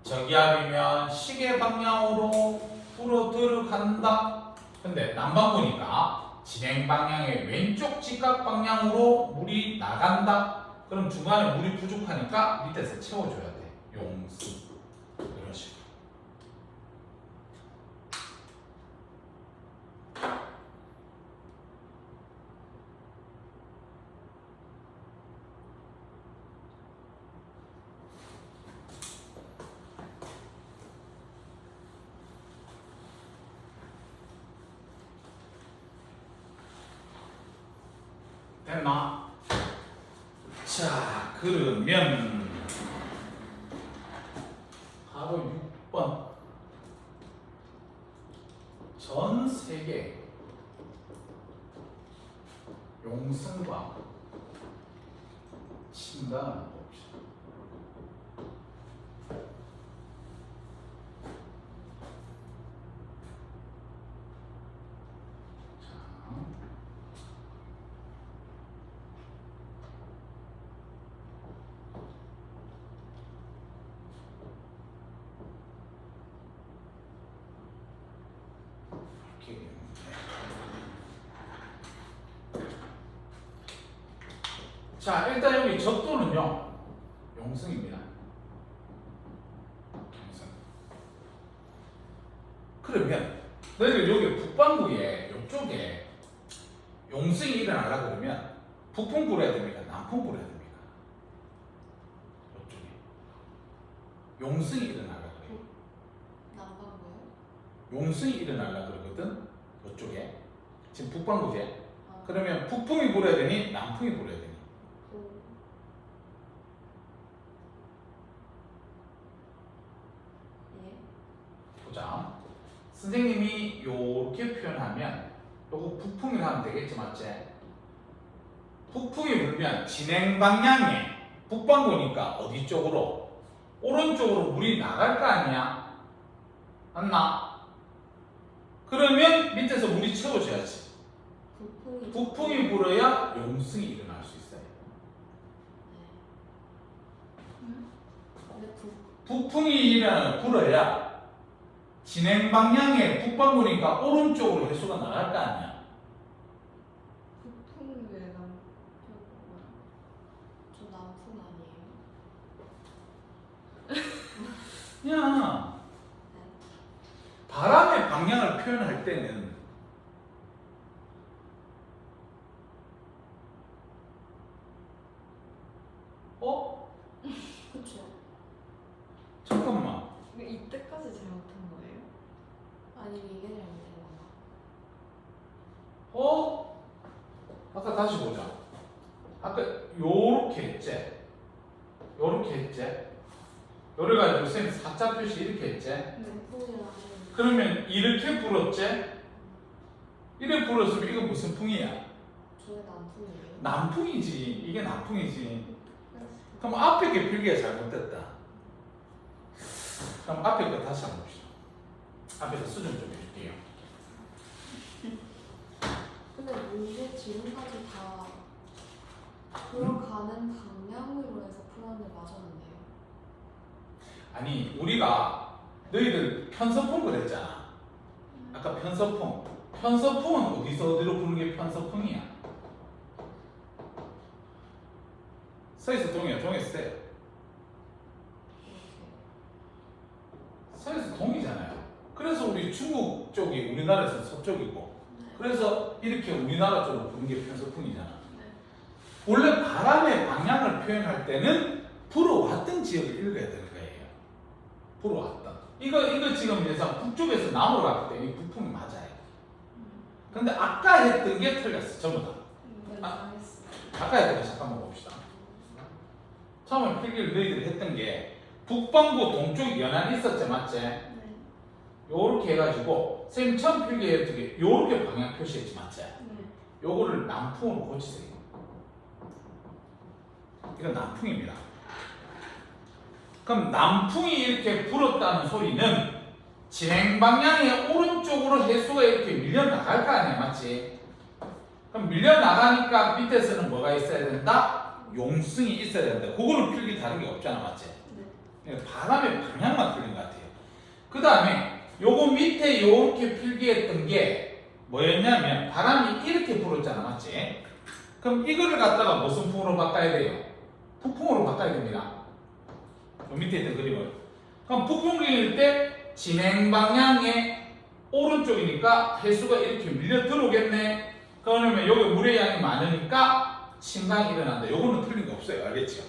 Speaker 1: 저기압이면 시계 방향으로 불어 들어간다. 근데 남방구니까 진행 방향의 왼쪽 직각 방향으로 물이 나간다. 그럼 중간에 물이 부족하니까 밑에서 채워줘야 돼. 용수. 이런 식으로. 됐나? 자, 그러면 바로 6번. 전 세계 용승과 침강을 봅시다. 자, 일단 여기 적도는요 용승입니다. 용승. 그러면 너희들 여기 북반구에 이쪽에 용승이 일어나려 그러면 북풍 불어야 됩니까? 남풍 불어야 됩니까? 이쪽에 용승이 일어나려 그래요.
Speaker 2: 남방구요?
Speaker 1: 용승이 일어나려 그러거든. 이쪽에 지금 북방구제.
Speaker 2: 아,
Speaker 1: 그러면 북풍이 불어야 되니 남풍이 불어야 되니?
Speaker 2: 그, 예?
Speaker 1: 보자. 선생님이 요렇게 표현하면 요거 북풍이라 하면 되겠지, 맞지? 북풍이 불면 진행 방향에 북방구니까 어디 쪽으로? 오른쪽으로 물이 나갈 거 아니야? 맞나? 그러면 밑에서 물이 채워져야지.
Speaker 2: 북풍이
Speaker 1: 북풍이 불어야 용승이 일어날 수 있어요.
Speaker 2: 네. 근데
Speaker 1: 북풍이 불어야 진행 방향에 북방구니까 오른쪽으로 해수가 나갈 거 아니야.
Speaker 2: 북풍이 왜 남쪽이야? 저 남풍 아니에요?
Speaker 1: 그냥
Speaker 2: 네.
Speaker 1: 바람의 방향을 표현할 때는
Speaker 2: 그쵸?
Speaker 1: 잠깐만.
Speaker 2: 이때까지 잘못한 거예요? 아니면 이게 잘못된 건가?
Speaker 1: 아까 다시 보자. 아까 요렇게 했지? 요렇게 했지? 요래 가지고 쌤이 사자 표시 이렇게 했지?
Speaker 2: 북풍이랑
Speaker 1: 그러면 이렇게 불었지? 이렇게 불었으면 이건 무슨 풍이야?
Speaker 2: 저게 남풍이에요?
Speaker 1: 남풍이지. 이게 남풍이지. 그럼 앞에 게 필기가 잘못됐다. 그럼 앞에 거 다시 한번 봅시다. 앞에서 수정 좀 해줄게요.
Speaker 2: 근데 문제 지금까지 다 들어가는 방향으로 해서 풀었는데 맞았는데요?
Speaker 1: 아니 우리가 너희들 편서풍 그랬잖아. 아까 편서풍. 편서풍은 어디로 부는 게 편서풍이야? 서에서 동이야. 동에서 세.
Speaker 2: 이렇게.
Speaker 1: 서에서 동이잖아요. 그래서 우리 중국 쪽이 우리나라에서 서쪽이고, 그래서 이렇게 우리나라 쪽으로 부는 게 편서풍이잖아.
Speaker 2: 네.
Speaker 1: 원래 바람의 방향을 표현할 때는 불어왔던 지역을 읽어야 되는 거예요. 불어왔던. 이거 지금 예상 북쪽에서 남으로 갔기 때문에 이 북풍이 맞아요. 근데 아까 했던 게 틀렸어. 전부 다.
Speaker 2: 알겠어.
Speaker 1: 아까 했던 거 잠깐만 봅시다. 처음에 필기를 너희들이 했던 게 북방구 동쪽 연안이 있었지, 맞지?
Speaker 2: 네.
Speaker 1: 요렇게 해가지고 선생님 처음 필기했던 게 요렇게 방향 표시했지, 맞지?
Speaker 2: 네.
Speaker 1: 요거를 남풍으로 고치세요. 이건 남풍입니다. 그럼 남풍이 이렇게 불었다는 소리는 진행 방향의 오른쪽으로 해수가 이렇게 밀려나갈 거 아니야, 맞지? 그럼 밀려나가니까 밑에서는 뭐가 있어야 된다? 용승이 있어야 된다. 그거는 필기 다른 게 없잖아, 맞지?
Speaker 2: 네.
Speaker 1: 바람의 방향만 틀린 것 같아요. 그 다음에 요거 밑에 요렇게 필기했던 게 뭐였냐면 바람이 이렇게 불었잖아, 맞지? 그럼 이거를 갖다가 무슨 풍으로 바꿔야 돼요? 북풍으로 바꿔야 됩니다. 요 밑에 있던 그림을. 그럼 북풍일 때 진행 방향의 오른쪽이니까 해수가 이렇게 밀려 들어오겠네. 그러면 여기 물의 양이 많으니까 침강이 일어난다. 요거는 틀린 거 없어요. 알겠죠?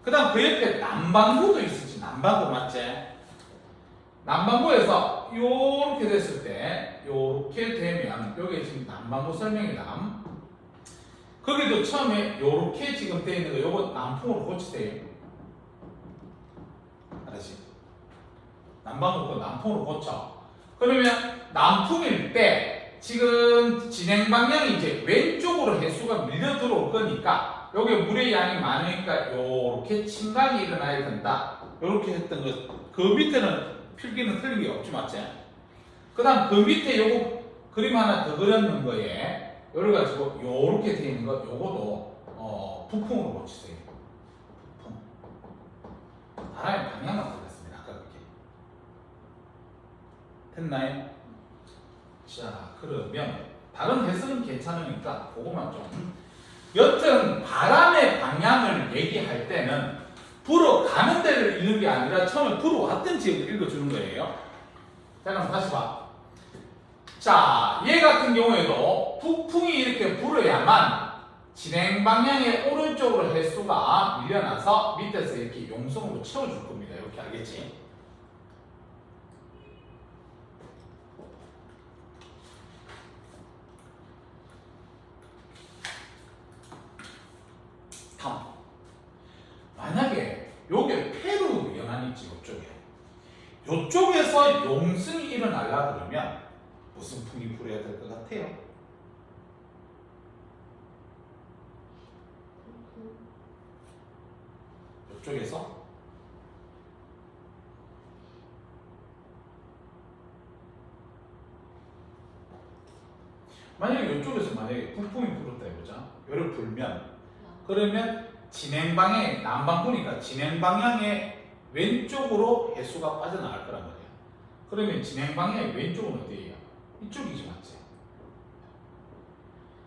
Speaker 1: 그 다음 그 옆에 남반구도 있었지. 남반구 맞지? 남반구에서 요렇게 됐을 때 요렇게 되면 여기 지금 남반구 설명이다. 거기도 처음에 요렇게 지금 되어 있는 거 요거 남풍으로 고치세요. 알았지? 남반구 거 남풍으로 고쳐. 그러면 남풍일 때 지금 진행 방향이 이제 왼쪽으로 해수가 밀려 들어올 거니까 여기 물의 양이 많으니까 요렇게 침강이 일어나야 된다. 요렇게 했던 거. 그 밑에는 필기는 틀린 게 없지, 맞지? 그 다음 그 밑에 요거 그림 하나 더 그렸는 거에 요래 가지고 요렇게 돼 있는 거 요거도 북풍으로 고치세요. 북풍. 바람의 방향만 틀렸습니다. 아까 그게. 됐나요? 자, 그러면 다른 해석은 괜찮으니까 그것만 좀. 여튼 바람의 방향을 얘기할 때는 불어가는 데를 읽는 게 아니라 처음에 불어왔던 지역을 읽어주는 거예요. 자, 그럼 다시 봐. 자, 얘 같은 경우에도 북풍이 이렇게 불어야만 진행 방향의 오른쪽으로 해수가 밀려나서 밑에서 이렇게 용성으로 채워줄 겁니다. 이렇게 알겠지? 다음. 만약에 요게 페루 연안이 있지, 요쪽에. 요쪽에서 용승이 일어나려 그러면 무슨 풍이 불어야 될 것 같아요? 요쪽에서 만약에 이쪽에서 만약에 북풍이 불었다 해보자. 요를 불면 그러면 진행 방향 남반구니까 진행 방향의 왼쪽으로 해수가 빠져나갈 거란 말이야. 그러면 진행 방향의 왼쪽은 어디예요? 이쪽이지 맞지?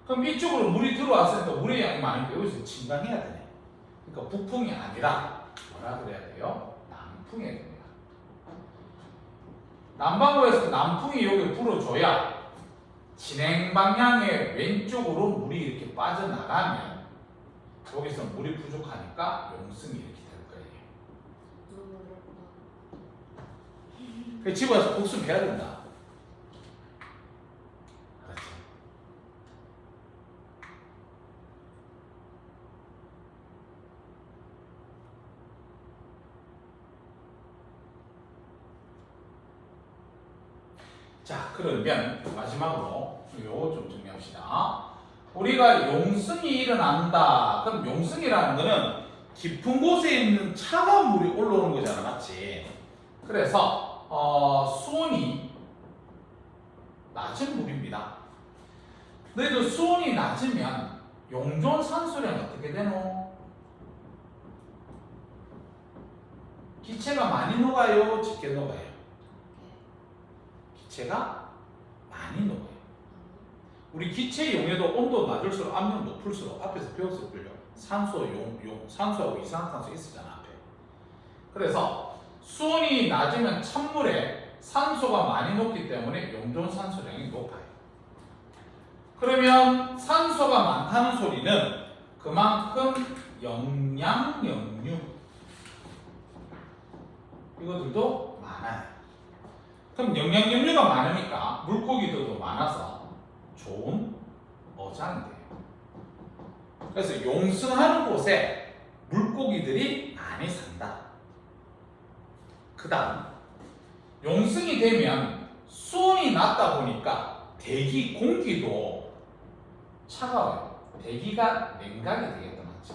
Speaker 1: 그럼 이쪽으로 물이 들어왔으니까 물의 양이 많으니까 여기서 진강해야 되네. 그러니까 북풍이 아니라 뭐라 그래야 돼요? 남풍이어야 됩니다. 남반구에서 남풍이 여기 불어줘야 진행 방향의 왼쪽으로 물이 이렇게 빠져나가면 여기서 물이 부족하니까 용승이 이렇게 될 거예요. 그 집에 와서 복습해야 된다. 알았지? 자, 그러면 마지막으로 요거 좀 정리합시다. 우리가 용승이 일어난다. 그럼 용승이라는 거는 깊은 곳에 있는 차가운 물이 올라오는 거잖아, 맞지? 그래서 수온이 낮은 물입니다. 너희도 수온이 낮으면 용존 산소량이 어떻게 되노? 기체가 많이 녹아요, 적게 녹아요? 기체가 많이 녹아요. 우리 기체의 용해도 온도 낮을수록 압력 높을수록 앞에서 배웠을 걸요. 산소하고 이산화탄소 있었잖아 앞에. 그래서 수온이 낮으면 찬물에 산소가 많이 녹기 때문에 용존 산소량이 높아요. 그러면 산소가 많다는 소리는 그만큼 영양, 영유 이것들도 많아요. 그럼 영양, 영유가 많으니까 물고기들도 많아서 좋은 어장이 돼요. 그래서 용승하는 곳에 물고기들이 많이 산다. 그 다음 용승이 되면 수온이 낮다 보니까 대기 공기도 차가워요. 대기가 냉각이 되겠다, 맞지?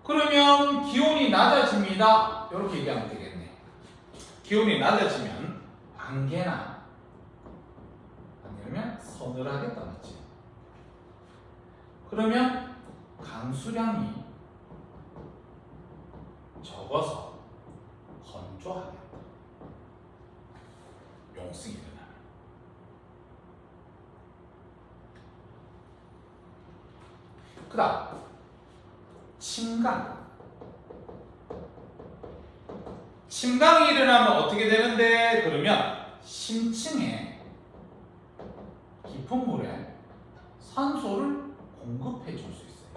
Speaker 1: 그러면 기온이 낮아집니다. 이렇게 얘기하면 되겠네. 기온이 낮아지면 안개나 아니면 서늘하겠다, 맞지? 그러면 강수량이 적어서 건조하겠다. 용승이 일어나면. 그 다음 침강. 침강이 일어나면 어떻게 되는데? 그러면 심층에 깊은 물에 산소를 공급해 줄 수 있어요.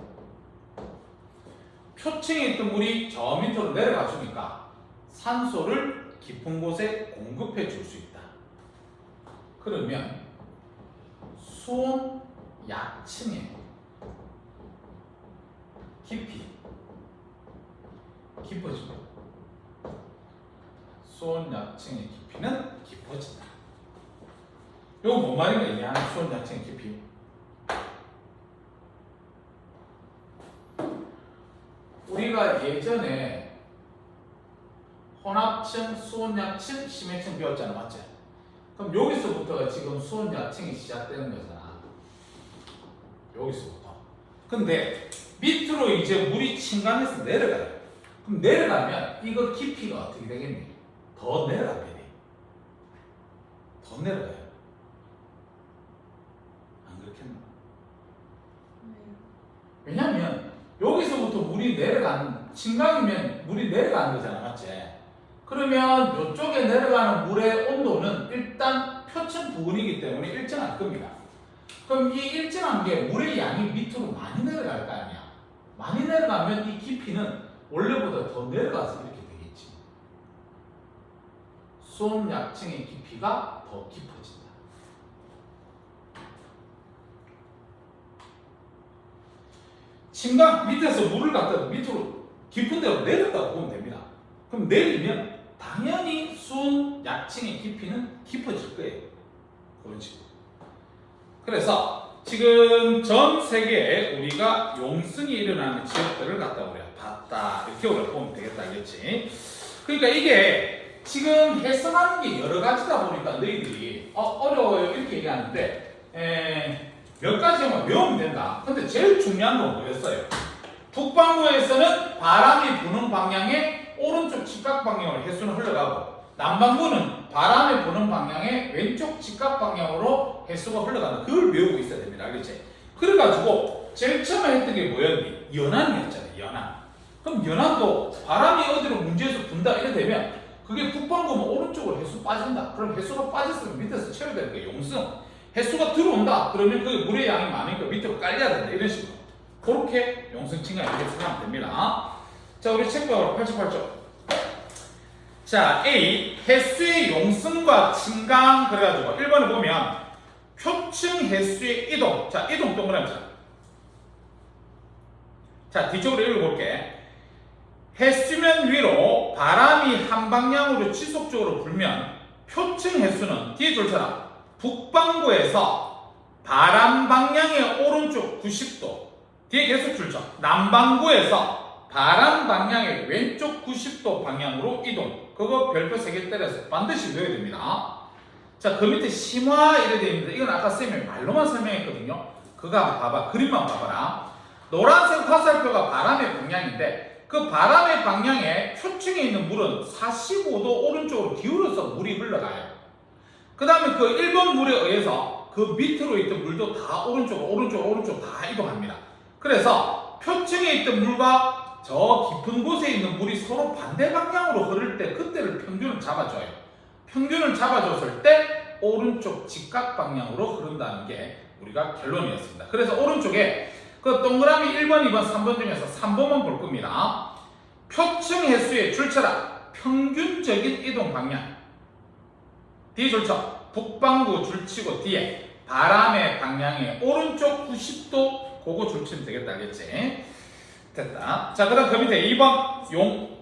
Speaker 1: 표층에 있던 물이 저 밑으로 내려가 주니까 산소를 깊은 곳에 공급해 줄 수 있다. 그러면 수온 약층의 깊이 깊어집니다. 수온 약층의 깊이는 깊어진다. 이거 뭔 말인가 얘기하는 수온 약층의 깊이? 우리가 예전에 혼합층, 수온 약층, 심해층 배웠잖아, 맞지? 그럼 여기서부터가 지금 수온 약층이 시작되는 거잖아. 여기서부터. 근데 밑으로 이제 물이 침강해서 내려가요. 그럼 내려가면 이거 깊이가 어떻게 되겠니? 더 내려가야 돼. 더 내려가요. 안 그렇겠나? 왜냐면 여기서부터 물이 내려가는, 침강이면 물이 내려가는 거잖아, 맞지? 그러면 이쪽에 내려가는 물의 온도는 일단 표층 부근이기 때문에 일정할 겁니다. 그럼 이 일정한 게 물의 양이 밑으로 많이 내려갈 거 아니야. 많이 내려가면 이 깊이는 원래보다 더 내려가서 이렇게 되겠지. 수온 약층의 깊이가 더 깊어진다. 침강 밑에서 물을 갖다 밑으로 깊은 데로 내렸다고 보면 됩니다. 그럼 내리면 당연히 수온 약층의 깊이는 깊어질 거예요. 그런 식으로. 그래서 지금 전 세계에 우리가 용승이 일어나는 지역들을 갖다 우리가 봤다. 이렇게 우리가 보면 되겠다. 그렇지? 그러니까 이게 지금 해석하는 게 여러 가지다 보니까 너희들이 어려워요. 이렇게 얘기하는데 몇 가지만 외우면 된다. 근데 제일 중요한 건 뭐였어요? 북반구에서는 바람이 부는 방향의 오른쪽 직각 방향으로 해수는 흘러가고 남반구는 바람이 부는 방향의 왼쪽 직각 방향으로 해수가 흘러가는 그걸 외우고 있어야 됩니다. 알겠지? 그래가지고 제일 처음에 했던 게 뭐였니? 연안이었잖아요. 연안. 그럼 연안도 바람이 어디로 문제에서 분다 이래 되면 그게 북반구면 오른쪽으로 해수 빠진다. 그럼 해수가 빠졌으면 밑에서 채워야 되는 거예요. 용승. 해수가 들어온다. 그러면 그게 물의 양이 많으니까 밑으로 깔려야 된다. 이런 식으로. 그렇게 용승칭강 이렇게 생각하면 됩니다. 자, 우리 책방으로 88쪽. 자, A. 해수의 용승과 침강. 그래가지고 1번에 보면 표층 해수의 이동. 자, 이동 동그라미. 자, 뒤쪽으로 읽어볼게. 해수면 위로 바람이 한 방향으로 지속적으로 불면 표층 해수는 뒤에 줄처럼 북반구에서 바람 방향의 오른쪽 90도 뒤에 계속 줄죠. 남반구에서 바람 방향의 왼쪽 90도 방향으로 이동. 그거 별표 3개 때려서 반드시 외워야 됩니다. 자, 그 밑에 심화 이래 되어 있는데 이건 아까 쌤이 말로만 설명했거든요. 그거 한번 봐봐. 그림만 봐봐라. 노란색 화살표가 바람의 방향인데 그 바람의 방향에 표층에 있는 물은 45도 오른쪽으로 기울어서 물이 흘러가요. 그 다음에 그 1번 물에 의해서 그 밑으로 있던 물도 다 오른쪽 다 이동합니다. 그래서 표층에 있던 물과 저 깊은 곳에 있는 물이 서로 반대 방향으로 흐를 때 그때를 평균을 잡아줘요. 평균을 잡아줬을 때 오른쪽 직각 방향으로 흐른다는 게 우리가 결론이었습니다. 그래서 오른쪽에 그 동그라미 1번, 2번, 3번 중에서 3번만 볼 겁니다. 표층 해수의 줄처럼 평균적인 이동 방향. 뒤에 줄쳐. 북반구 줄치고 뒤에 바람의 방향의 오른쪽 90도 그거 줄치면 되겠다. 알겠지? 됐다. 자, 그 다음 그 밑에 2번 용.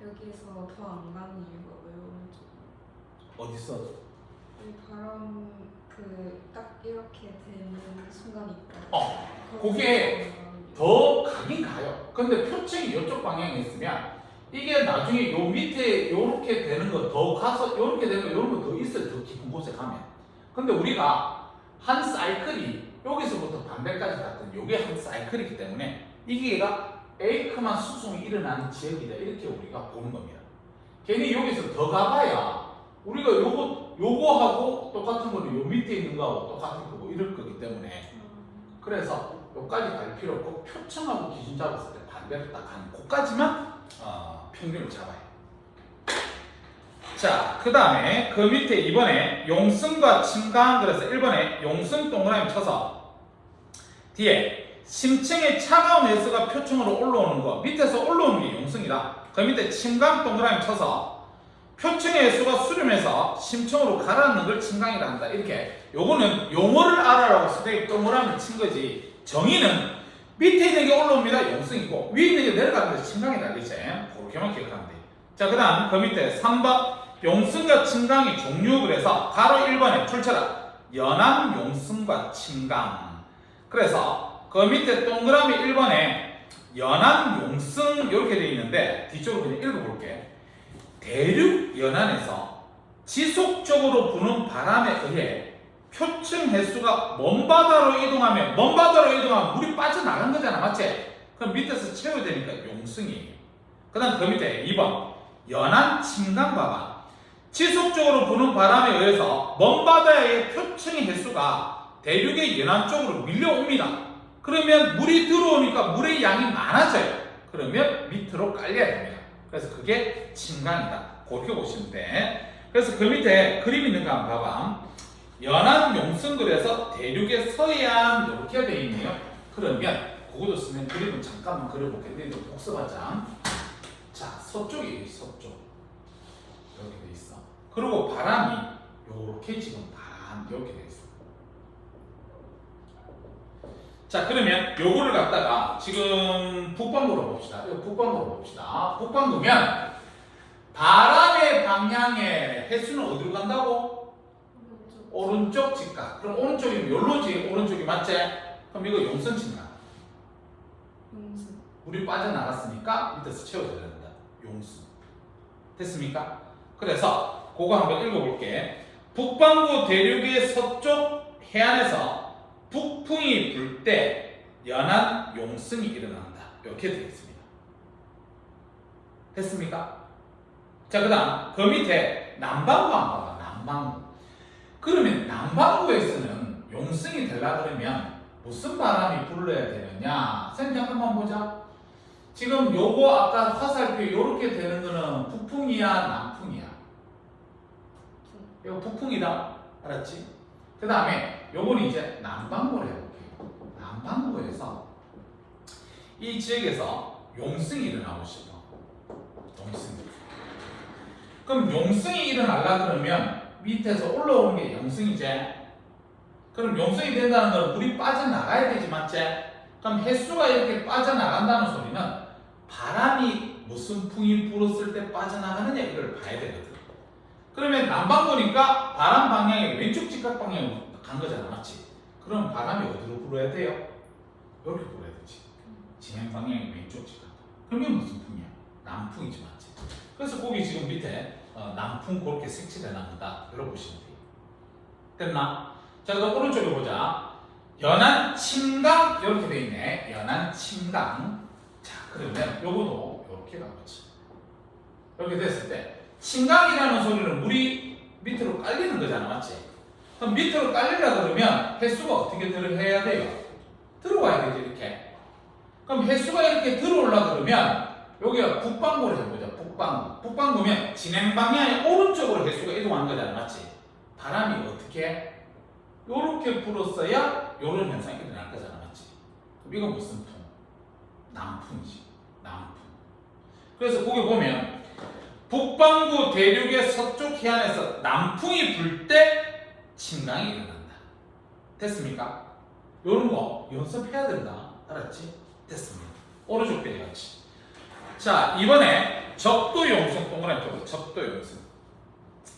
Speaker 2: 여기서 더 안 가는 이유가 왜 오른쪽?
Speaker 1: 어딨어?
Speaker 2: 이 바람 딱 이렇게 되는 순간이 있다.
Speaker 1: 그게 더 가긴 가요. 근데 표층이 이쪽 방향에 있으면 이게 나중에 요 밑에 요렇게 되는 거 더 가서 요렇게 되는 거 요런 거 더 있어요. 더 깊은 곳에 가면. 근데 우리가 한 사이클이 여기서부터 반대까지 갔던 요게 한 사이클이기 때문에 이게가 A크만 수송이 일어나는 지역이다. 이렇게 우리가 보는 겁니다. 괜히 여기서 더 가봐야 우리가 요거하고 똑같은 거는 요 밑에 있는 거하고 똑같은 거고 이럴 거기 때문에 그래서 요까지 갈 필요 없고 표층하고 기준 잡았을 때 반대로 딱 가는 곳까지만 평균을 잡아요. 자, 그 다음에 그 밑에 이번에 용승과 침강. 그래서 1번에 용승 동그라미 쳐서 뒤에 심층의 차가운 해수가 표층으로 올라오는 거 밑에서 올라오는 게 용승이다. 그 밑에 침강 동그라미 쳐서 표층의 해수가 수렴해서 심층으로 가라앉는 걸 침강이라 한다. 이렇게 요거는 용어를 알아라고 선생님이 동그라미 친 거지 정의는 밑에 있는 게 올라옵니다. 용승이고 위에 있는 게 내려가는 게 침강이다. 알겠지? 그렇게만 기억하면 돼. 자, 그 다음 그 밑에 3번 용승과 침강이 종류. 그래서 가로 1번에 출처라 연안 용승과 침강. 그래서 그 밑에 동그라미 1번에 연안 용승 이렇게 되어 있는데 뒤쪽으로 그냥 읽어볼게. 대륙 연안에서 지속적으로 부는 바람에 의해 표층 해수가 먼 바다로 이동하면 물이 빠져나간 거잖아. 맞지? 그럼 밑에서 채워야 되니까 용승이에요. 그 다음 그 밑에 2번 연안 침강 봐봐. 지속적으로 부는 바람에 의해서 먼 바다의 표층 해수가 대륙의 연안 쪽으로 밀려옵니다. 그러면 물이 들어오니까 물의 양이 많아져요. 그러면 밑으로 깔려야 됩니다. 그래서 그게 침강이다. 그렇게 보시면 돼. 그래서 그 밑에 그림 있는 거 한번 봐봐. 연안 용승글에서 대륙의 서해안 이렇게 돼 있네요. 그러면 그것도 쓰면 그림은 잠깐만 그려볼게. 너희들 복습하자. 자, 서쪽이 서쪽 이렇게 돼 있어. 그리고 바람이 요렇게 지금 바람 이렇게 돼 있어. 자, 그러면 요거를 갖다가 지금 북반구로 봅시다. 이거 북반구로 봅시다. 북반구면 바람의 방향의 횟수는 어디로 간다고? 오른쪽 직각. 그럼 오른쪽이면 요로지. 오른쪽이 맞지? 그럼 이거 용선 친다.
Speaker 2: 용수.
Speaker 1: 물이 빠져나갔으니까 밑에서 채워줘야 된다. 용수. 됐습니까? 그래서 그거 한번 읽어볼게. 북반구 대륙의 서쪽 해안에서 북풍이 불 때 연안 용승이 일어난다. 이렇게 되어 있습니다. 됐습니까? 자, 그 다음 그 밑에 남반구 한번 봐봐. 남반구. 그러면 남반구에서는 용승이 되려고 그러면 무슨 바람이 불러야 되느냐? 쌤 잠깐만 보자. 지금 요거 아까 화살표 요렇게 되는 거는 북풍이야 남풍이야? 이거 북풍이다. 알았지? 그 다음에 요거는 이제 남반구를 해볼게요. 남반구에서 이 지역에서 용승이 일어나고 싶어. 용승. 그럼 용승이 일어나려고 그러면 밑에서 올라오는 게 용승이지. 그럼 용승이 된다는 건 물이 빠져나가야 되지, 맞지? 그럼 횟수가 이렇게 빠져나간다는 소리는 바람이 무슨 풍이 불었을 때 빠져나가느냐 이걸 봐야 되거든. 그러면 남반구니까 바람 방향이 왼쪽 직각 방향으로 간 거잖아, 맞지? 그럼 바람이 어디로 불어야 돼요? 이렇게 불어야 되지. 진행 방향이 왼쪽 직각. 그럼 이게 무슨 풍이야? 남풍이지, 맞지? 그래서 거기 지금 밑에 남풍 그렇게 색칠해 놨다. 이렇게 보시면 돼요. 됐나? 자, 그럼 오른쪽에 보자. 연안 침강 이렇게 돼 있네. 연안 침강. 자, 그러면 요거도 이렇게 가보지. 이렇게 됐을 때 침강이라는 소리는 물이 밑으로 깔리는 거잖아, 맞지? 그럼 밑으로 깔리려 그러면 횟수가 어떻게 들어해야 돼요? 들어와야 되지, 이렇게. 그럼 횟수가 이렇게 들어오려 그러면 여기가 북반구를 해보자. 북반구. 북반구면 진행 방향의 오른쪽으로 횟수가 이동하는 거잖아, 맞지? 바람이 어떻게? 요렇게 불었어야 요런 현상이 일어날 거잖아, 맞지? 그럼 이건 무슨 풍? 남풍이지. 남풍. 그래서 거기 보면 북반구 대륙의 서쪽 해안에서 남풍이 불 때 침강이 일어난다. 됐습니까? 요런 거 연습해야 된다. 알았지? 됐습니다. 오른쪽 페이지 같이. 자, 이번에 적도 용성 동그라미 쳐서 적도 용성.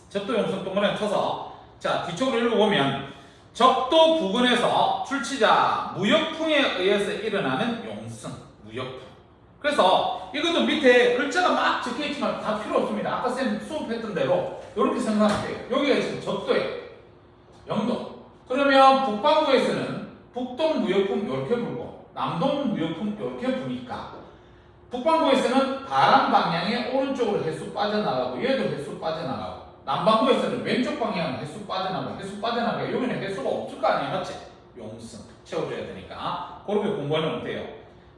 Speaker 1: 적도 용성 동그라미 쳐서 자, 뒤쪽으로 읽어보면 적도 부근에서 출치자 무역풍에 의해서 일어나는 용승, 무역풍. 그래서 이것도 밑에 글자가 막 적혀있지만 다 필요 없습니다. 아까 쌤 수업했던 대로 이렇게 생각하면 돼요. 여기가 지금 적도예요. 영도. 그러면 북반구에서는 북동 무역풍 이렇게 불고 남동 무역풍 이렇게 부니까 북반구에서는 바람 방향의 오른쪽으로 횟수 빠져나가고 얘도 횟수 빠져나가고 남반구에서는 왼쪽 방향 횟수 빠져나가고 여기는 횟수가 없을 거 아니에요, 맞지? 용승 채워줘야 되니까 그렇게 공부하면 돼요.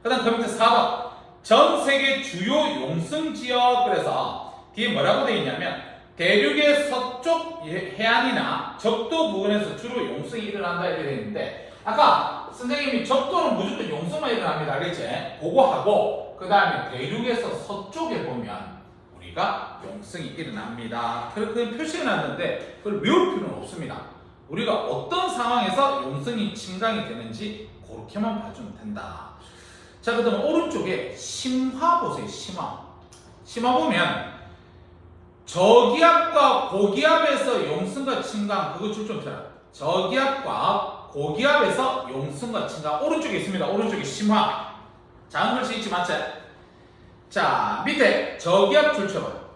Speaker 1: 그 다음 그 밑에 4번 전 세계 주요 용승 지역. 그래서 뒤에 뭐라고 되어 있냐면 대륙의 서쪽 해안이나 적도 부근에서 주로 용승이 일어난다 이렇게 되어 있는데 아까 선생님이 적도는 무조건 용승만 일어납니다, 알겠지? 그거 하고 그 다음에 대륙에서 서쪽에 보면 우리가 용승이 일어납니다. 그렇게 표시해놨는데 그걸 외울 필요는 없습니다. 우리가 어떤 상황에서 용승이 침강이 되는지 그렇게만 봐주면 된다. 자, 그 다음에 오른쪽에 심화 보세요. 심화 보면 저기압과 고기압에서 용승과 침강 그거 줄 좀 쳐라. 저기압과 고기압에서 용승과 침강 오른쪽에 있습니다. 오른쪽에 심화. 작은 글씨 있지, 맞지? 자, 밑에 저기압 줄 쳐봐요.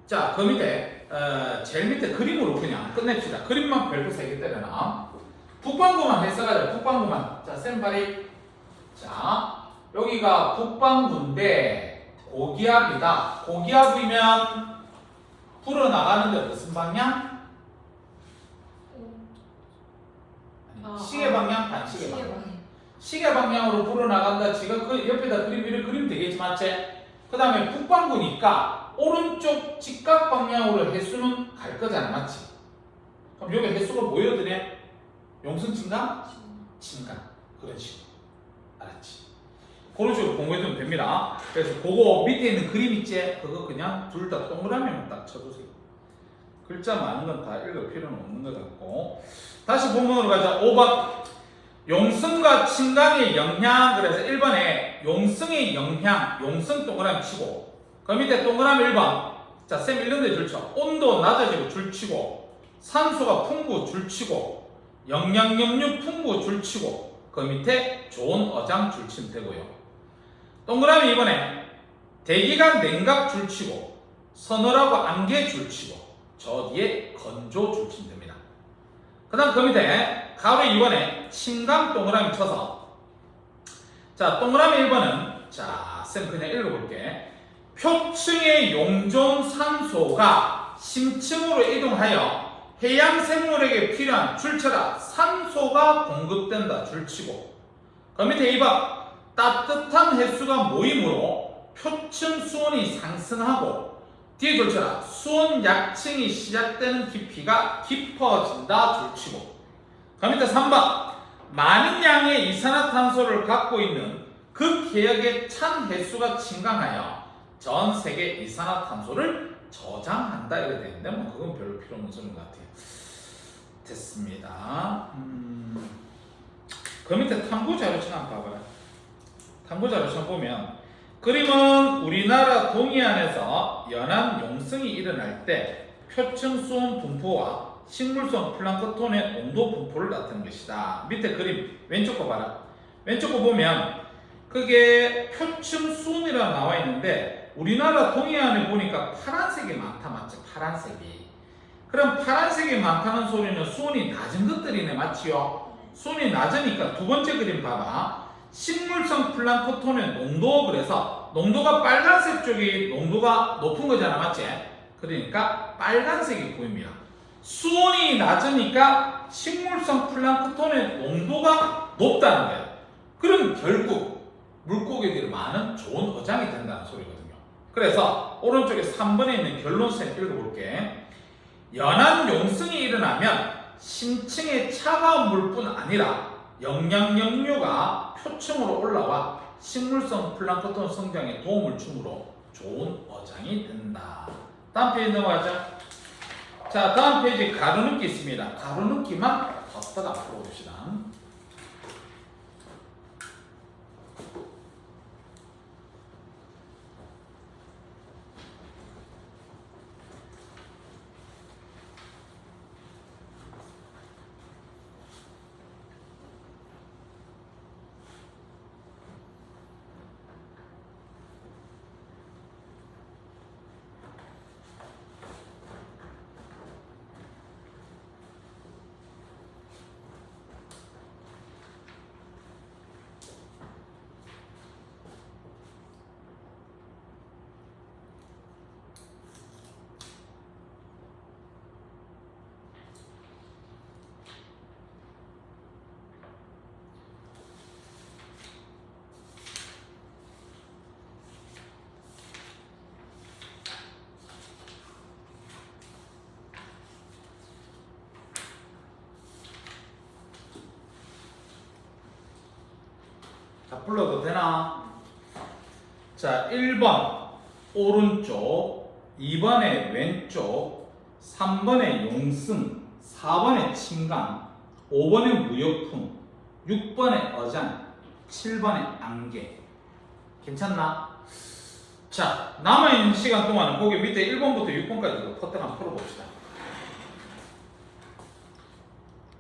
Speaker 1: 자, 그 밑에 제일 밑에 그림으로 그냥 끝냅시다. 그림만 별도 3개 때려놔. 북반구만 해석하자. 북반구만. 자, 쌤발이. 자, 여기가 북반구인데 고기압이다. 고기압이면 불어나가는데 무슨 방향? 시계 방향, 반시계 방향. 시계 방향으로 불어나간다. 지금 그 옆에다 그림, 이렇게 그리면 되겠지, 맞지? 그 다음에 북반구니까 오른쪽 직각 방향으로 횟수는 갈 거잖아, 맞지? 그럼 여기 횟수가 뭐여드네? 용승 진강? 진강. 그런 식으로. 알았지? 그런 식으로 공부해두면 됩니다. 그래서 그거 밑에 있는 그림 있지? 그거 그냥 둘 다 동그라미만 딱 쳐주세요. 글자 많은 건 다 읽을 필요는 없는 것 같고. 다시 본문으로 가자. 5번. 용승과 친강의 영향. 그래서 1번에 용승의 영향, 용승 동그라미 치고, 그 밑에 동그라미 1번. 자, 쌤 이런 데 줄쳐. 온도 낮아지고 줄치고, 산소가 풍부 줄치고, 영양염류 풍부 줄치고, 그 밑에 좋은 어장 줄치면 되고요. 동그라미 2번에 대기간 냉각 줄치고, 서늘하고 안개 줄치고, 저 뒤에 건조 줄치면 됩니다. 그 다음 그 밑에 가로 2번에 친강 동그라미 쳐서, 자, 동그라미 1번은, 자, 쌤 그냥 읽어볼게. 표층의 용존 산소가 심층으로 이동하여 해양 생물에게 필요한 줄쳐라 산소가 공급된다 줄치고, 그 밑에 2번 따뜻한 횟수가 모임으로 표층 수온이 상승하고 뒤에 줄쳐라 수온 약층이 시작되는 깊이가 깊어진다 줄치고, 그 밑에 3번 많은 양의 이산화탄소를 갖고 있는 극해역의 찬 횟수가 증강하여 전 세계 이산화탄소를 저장한다 이렇게 되는데 뭐 그건 별로 필요 없는 소리인 것 같아요. 됐습니다. 그 밑에 탐구 자료책 한번 봐봐요. 탐구 자료책 보면 그림은 우리나라 동해안에서 연안 용승이 일어날 때 표층 수온 분포와 식물성 플랑크톤의 온도 분포를 나타낸 것이다. 밑에 그림 왼쪽 거 봐라. 왼쪽 거 보면 그게 표층 수온이라 나와 있는데 우리나라 동해안에 보니까 파란색이 많다 맞죠? 파란색이. 그럼 파란색이 많다는 소리는 수온이 낮은 것들이네 맞지요? 수온이 낮으니까 두 번째 그림 봐봐. 식물성 플랑크톤의 농도, 그래서 농도가 빨간색 쪽이 농도가 높은 거잖아 맞지? 그러니까 빨간색이 보입니다. 수온이 낮으니까 식물성 플랑크톤의 농도가 높다는 거예요. 그럼 결국 물고기들이 많은 좋은 어장이 된다는 소리거든요. 그래서 오른쪽에 3번에 있는 결론선 읽어볼게. 연안 용승이 일어나면 심층의 차가운 물뿐 아니라 영양염류가 표층으로 올라와 식물성 플랑크톤 성장에 도움을 주므로 좋은 어장이 된다. 다음 페이지 넘어가자. 자, 다음 페이지 가로넣기 있습니다. 가로넣기만 걷다가 풀어봅시다. 다 불러도 되나? 자, 1번 오른쪽, 2번에 왼쪽, 3번에 용승, 4번에 친강, 5번에 무역풍, 6번에 어장, 7번에 안개. 괜찮나? 자, 남아있는 시간 동안은 거기 밑에 1번부터 6번까지도 퍼뜩 한번 풀어봅시다.